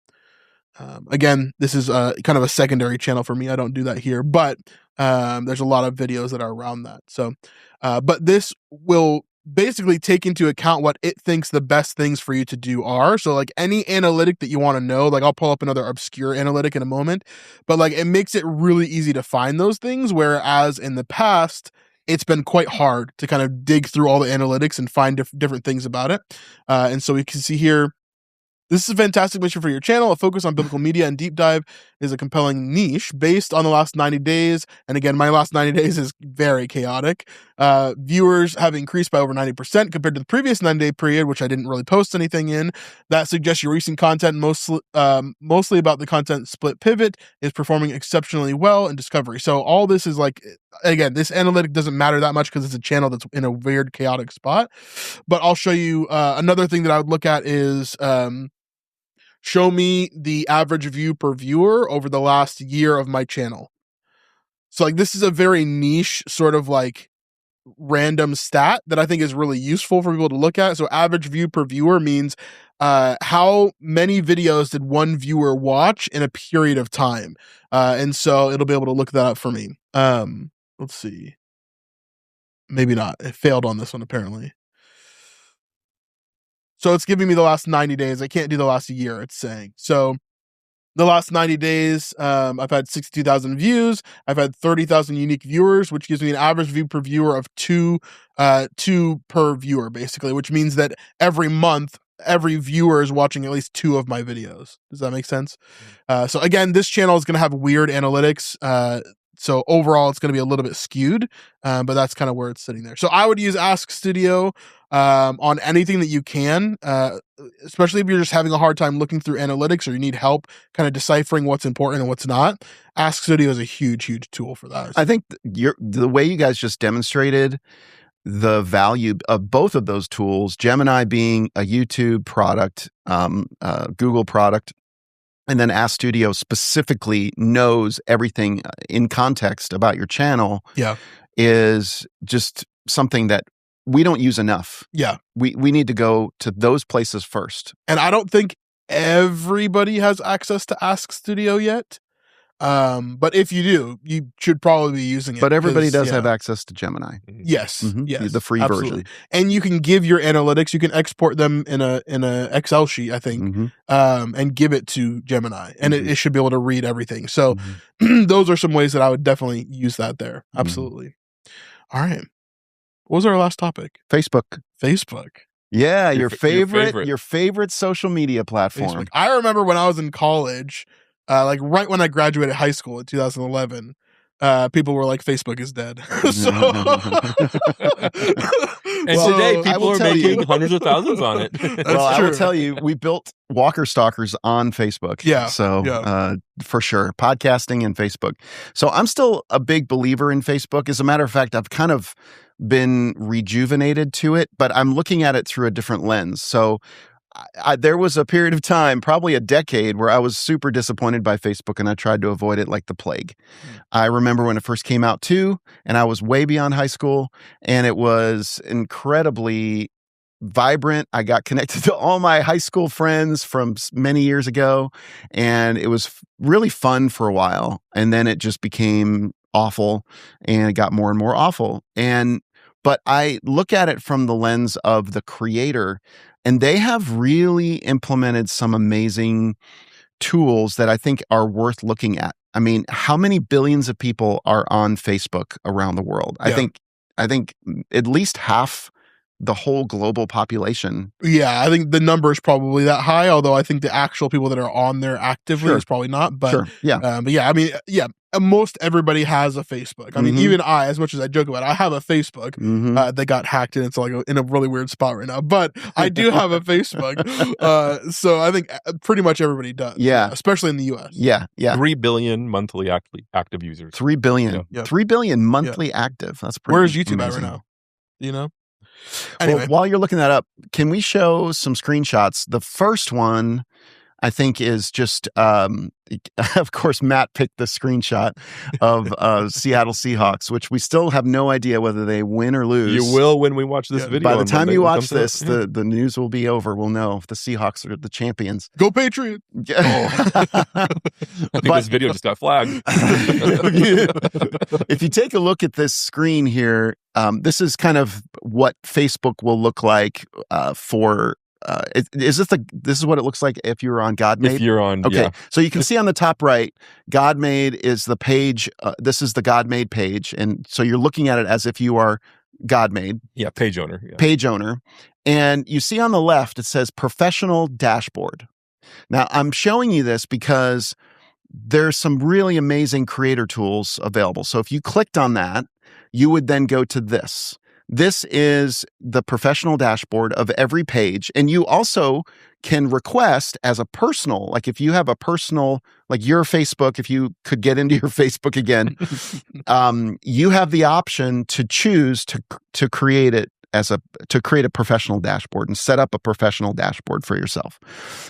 Again, this is kind of a secondary channel for me. I don't do that here, but there's a lot of videos that are around that. So, but this will basically take into account what it thinks the best things for you to do are. So like any analytic that you want to know, like I'll pull up another obscure analytic in a moment, but like it makes it really easy to find those things. Whereas in the past, it's been quite hard to kind of dig through all the analytics and find different things about it. And so we can see here, this is a fantastic mission for your channel. A focus on biblical media and deep dive is a compelling niche based on the last 90 days. And again, my last 90 days is very chaotic. Viewers have increased by over 90% compared to the previous 9-day period, which I didn't really post anything in. That suggests your recent content, mostly about the content split pivot, is performing exceptionally well in discovery. So all this is like, again, this analytic doesn't matter that much because it's a channel that's in a weird, chaotic spot. But I'll show you another thing that I would look at is show me the average view per viewer over the last year of my channel. So like this is a very niche sort of like random stat that I think is really useful for people to look at. So average view per viewer means how many videos did one viewer watch in a period of time. And so it'll be able to look that up for me. Let's see. Maybe not. It failed on this one apparently. So it's giving me the last 90 days. I can't do the last year, it's saying. So the last 90 days, I've had 62,000 views. I've had 30,000 unique viewers, which gives me an average view per viewer of two per viewer, basically, which means that every month, every viewer is watching at least 2 of my videos. Does that make sense? So again, this channel is going to have weird analytics. So overall, it's going to be a little bit skewed, but that's kind of where it's sitting there. So I would use Ask Studio on anything that you can, especially if you're just having a hard time looking through analytics or you need help kind of deciphering what's important and what's not. Ask Studio is a huge, huge tool for that. I think the way you guys just demonstrated the value of both of those tools, Gemini being a YouTube product, Google product, and then Ask Studio specifically knows everything in context about your channel, is just something that we don't use enough. Yeah. We need to go to those places first. And I don't think everybody has access to Ask Studio yet. But if you do, you should probably be using it. But everybody does have access to Gemini. Yes, yes, the free version. And you can give your analytics. You can export them in a Excel sheet, I think, and give it to Gemini, and it should be able to read everything. So those are some ways that I would definitely use that there. Absolutely. All right. What was our last topic? Facebook. Yeah, your favorite social media platform. Facebook. I remember when I was in college. Like right when I graduated high school in 2011, people were like, Facebook is dead. Today people are making hundreds of thousands on it. I will tell you, we built Walker Stalkers on Facebook. Yeah. So for sure, podcasting and Facebook. So I'm still a big believer in Facebook. As a matter of fact, I've kind of been rejuvenated to it, but I'm looking at it through a different lens. So there was a period of time, probably a decade, where I was super disappointed by Facebook and I tried to avoid it like the plague. I remember when it first came out too, and I was way beyond high school, and it was incredibly vibrant. I got connected to all my high school friends from many years ago, and it was really fun for a while. And then it just became awful, and it got more and more awful. But I look at it from the lens of the creator, and they have really implemented some amazing tools that I think are worth looking at. I mean, how many billions of people are on Facebook around the world? I think at least half the whole global population. Yeah, I think the number is probably that high, although I think the actual people that are on there actively is probably not. But most everybody has a Facebook. I mean, even I, as much as I joke about it, I have a Facebook. They got hacked and it's like in a really weird spot right now. But I do have a Facebook. So I think pretty much everybody does. Yeah. Especially in the US. Yeah. 3 billion monthly active users. 3 billion. Yeah. 3 billion monthly active. That's pretty Where's YouTube amazing. at right now? Do you know? Anyway. Well, while you're looking that up, can we show some screenshots? The first one, I think, is just, of course, Matt picked the screenshot of Seattle Seahawks, which we still have no idea whether they win or lose. You will when we watch this video. By the time you watch this, the news will be over. We'll know if the Seahawks are the champions. Go Patriots! I think this video just got flagged. If you take a look at this screen here, this is kind of what Facebook will look like for. This is what it looks like if you're on GodMade? If you're on, okay. So you can see on the top right, GodMade is the page. This is the GodMade page. And so you're looking at it as if you are GodMade. Yeah, page owner. Yeah. Page owner. And you see on the left, it says professional dashboard. Now, I'm showing you this because there's some really amazing creator tools available. So if you clicked on that, you would then go to this. This is the professional dashboard of every page. And you also can request as a personal, like if you have a personal, like your Facebook, if you could get into your Facebook again, you have the option to choose to create it to create a professional dashboard and set up a professional dashboard for yourself.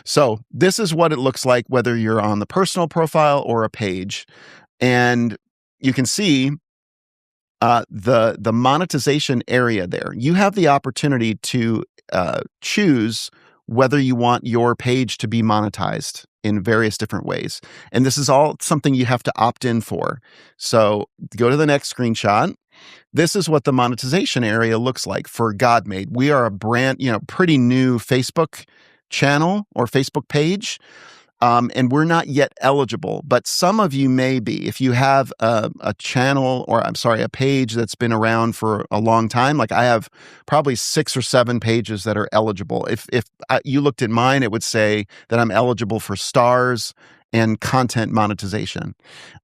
So this is what it looks like, whether you're on the personal profile or a page. And you can see the monetization area there. You have the opportunity to choose whether you want your page to be monetized in various different ways. And this is all something you have to opt in for. So go to the next screenshot. this is what the monetization area looks like for GodMade. We are a brand, pretty new Facebook channel or Facebook page. And we're not yet eligible, but some of you may be. If you have a channel, or a page that's been around for a long time, like I have probably 6 or 7 pages that are eligible. If you looked at mine, it would say that I'm eligible for stars and content monetization.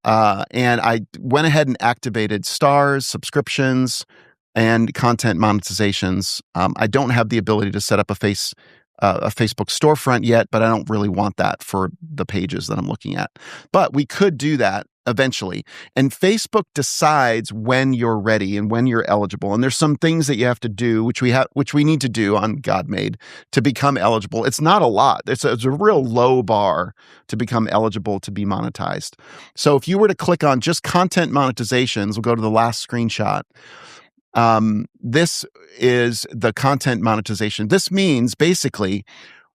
And I went ahead and activated stars, subscriptions, and content monetizations. I don't have the ability to set up a Facebook storefront yet, but I don't really want that for the pages that I'm looking at. But we could do that eventually. And Facebook decides when you're ready and when you're eligible. And there's some things that you have to do, which we need to do on GodMade to become eligible. It's not a lot. It's a real low bar to become eligible to be monetized. So if you were to click on just content monetizations, we'll go to the last screenshot. This is the content monetization. This means basically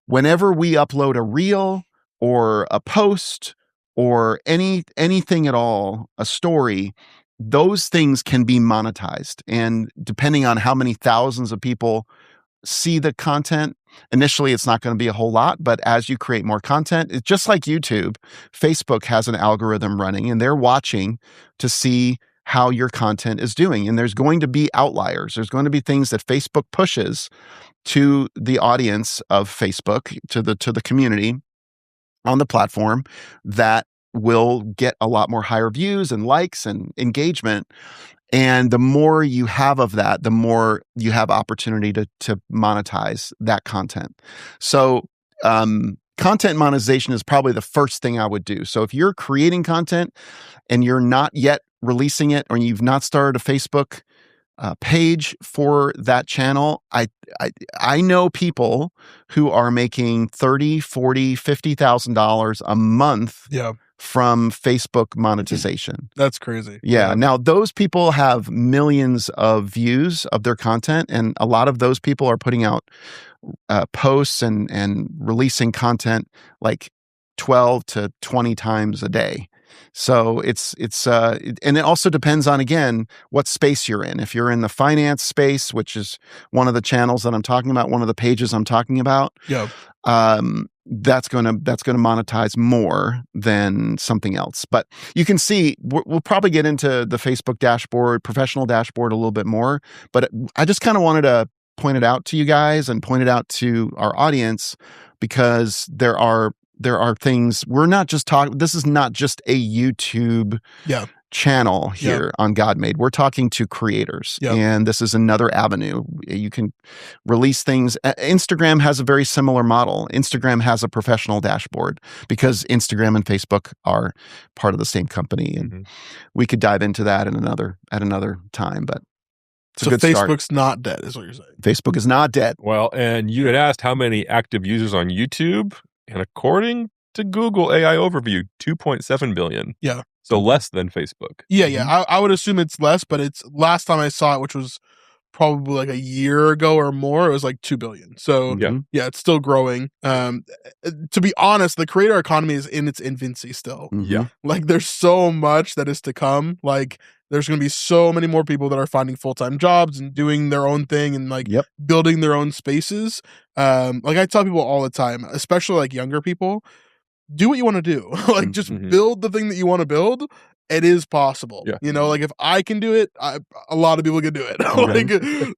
whenever we upload a reel or a post or anything at all, a story, those things can be monetized. And depending on how many thousands of people see the content, initially it's not going to be a whole lot, but as you create more content, it's just like YouTube. Facebook has an algorithm running and they're watching to see how your content is doing. And there's going to be outliers. There's going to be things that Facebook pushes to the audience of Facebook, to the community on the platform that will get a lot more higher views and likes and engagement. And the more you have of that, the more you have opportunity to monetize that content. So content monetization is probably the first thing I would do. So if you're creating content and you're not yet releasing it, or you've not started a Facebook page for that channel, I know people who are making $30,000, $40,000, $50,000 a month from Facebook monetization. That's crazy. Yeah. Now those people have millions of views of their content, and a lot of those people are putting out posts and releasing content like 12 to 20 times a day. So it's and it also depends on, again, what space you're in. If you're in the finance space, which is one of the channels that I'm talking about, one of the pages I'm talking about, that's going to monetize more than something else. But you can see we'll probably get into the Facebook dashboard, professional dashboard a little bit more. But I just kind of wanted to point it out to you guys and point it out to our audience, because there are things we're not just talking. This is not just a YouTube channel here on GodMade. We're talking to creators, and this is another avenue. You can release things. Instagram has a very similar model. Instagram has a professional dashboard because Instagram and Facebook are part of the same company, and we could dive into that at another time. But so Facebook's not dead, is what you're saying. Facebook is not dead. Well, and you had asked how many active users on YouTube. And according to Google AI Overview, 2.7 billion. Yeah. So less than Facebook. Yeah. I would assume it's less, but it's last time I saw it, which was probably like a year ago or more, it was like 2 billion. So yeah, it's still growing. To be honest, the creator economy is in its infancy still. Yeah. Like there's so much that is to come. Like there's going to be so many more people that are finding full-time jobs and doing their own thing and like building their own spaces. Like I tell people all the time, especially like younger people, do what you want to do. Like just build the thing that you want to build. It is possible. You know, like if I can do it, a lot of people can do it. Like,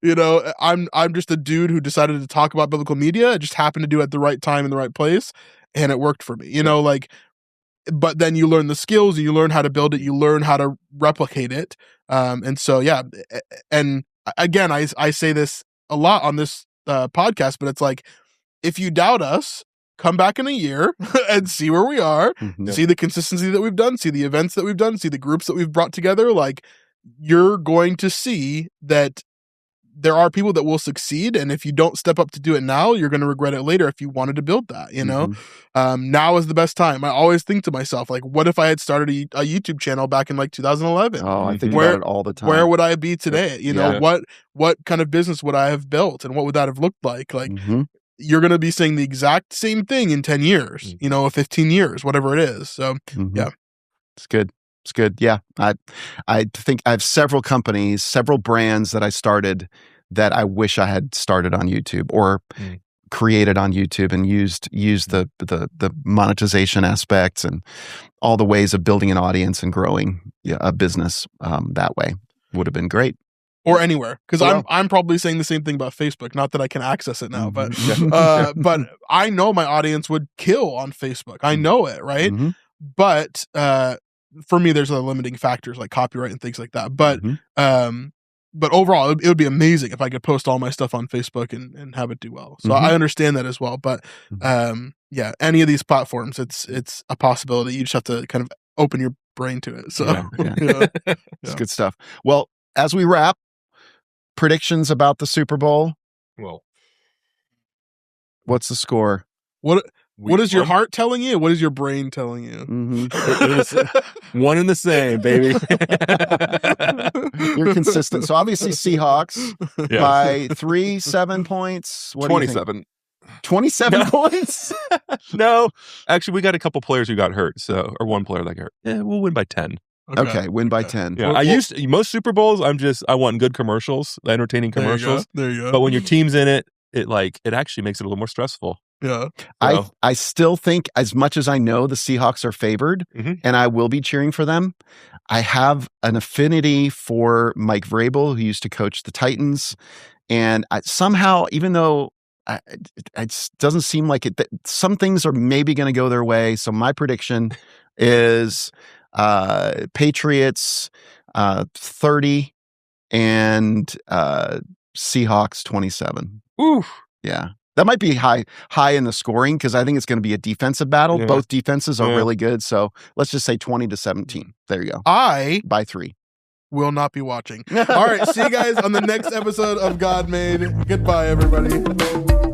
you know, I'm just a dude who decided to talk about biblical media. It just happened to do it at the right time in the right place, and it worked for me. You know, like, but then you learn the skills, you learn how to build it, you learn how to replicate it. And so, yeah. And again, I say this a lot on this podcast, but it's like, if you doubt us, come back in a year and see where we are, see the consistency that we've done, see the events that we've done, see the groups that we've brought together. Like, you're going to see that there are people that will succeed. And if you don't step up to do it now, you're going to regret it later if you wanted to build that, you know? Now is the best time. I always think to myself, like, what if I had started a YouTube channel back in like 2011? Oh, I think about it all the time. Where would I be today? You know, what kind of business would I have built and what would that have looked like? Like, you're going to be saying the exact same thing in 10 years, you know, 15 years, whatever it is. So, yeah. It's good. It's good. Yeah. I think I have several companies, several brands that I started that I wish I had started on YouTube or created on YouTube and used the monetization aspects and all the ways of building an audience and growing a business that way. Would have been great. Or anywhere, because I'm probably saying the same thing about Facebook. Not that I can access it now, but I know my audience would kill on Facebook. I know it, right? But for me, there's limiting factors like copyright and things like that. But overall, it would be amazing if I could post all my stuff on Facebook and have it do well. So I understand that as well. But yeah, any of these platforms, it's a possibility. You just have to kind of open your brain to it. So it's good stuff. Well, as we wrap, predictions about the Super Bowl. Well, what's the score? What is your heart telling you? What is your brain telling you? One and the same, baby. You're consistent. So obviously Seahawks by 7 points. What 27. 27 points? No, actually, we got a couple players who got hurt. Or one player that got hurt. Yeah, we'll win by 10. Okay, win by 10. Yeah, most Super Bowls. I want good commercials, entertaining commercials. There you go. But when your team's in it, it actually makes it a little more stressful. Yeah. So. I still think, as much as I know the Seahawks are favored, and I will be cheering for them, I have an affinity for Mike Vrabel, who used to coach the Titans, and somehow, even though it doesn't seem like it, some things are maybe going to go their way. So my prediction is Patriots 30 and Seahawks 27. Oof. Yeah. That might be high in the scoring because I think it's going to be a defensive battle. Yeah. Both defenses are really good. So let's just say 20-17. There you go. By 3. Will not be watching. All right. See you guys on the next episode of God Made. Goodbye, everybody.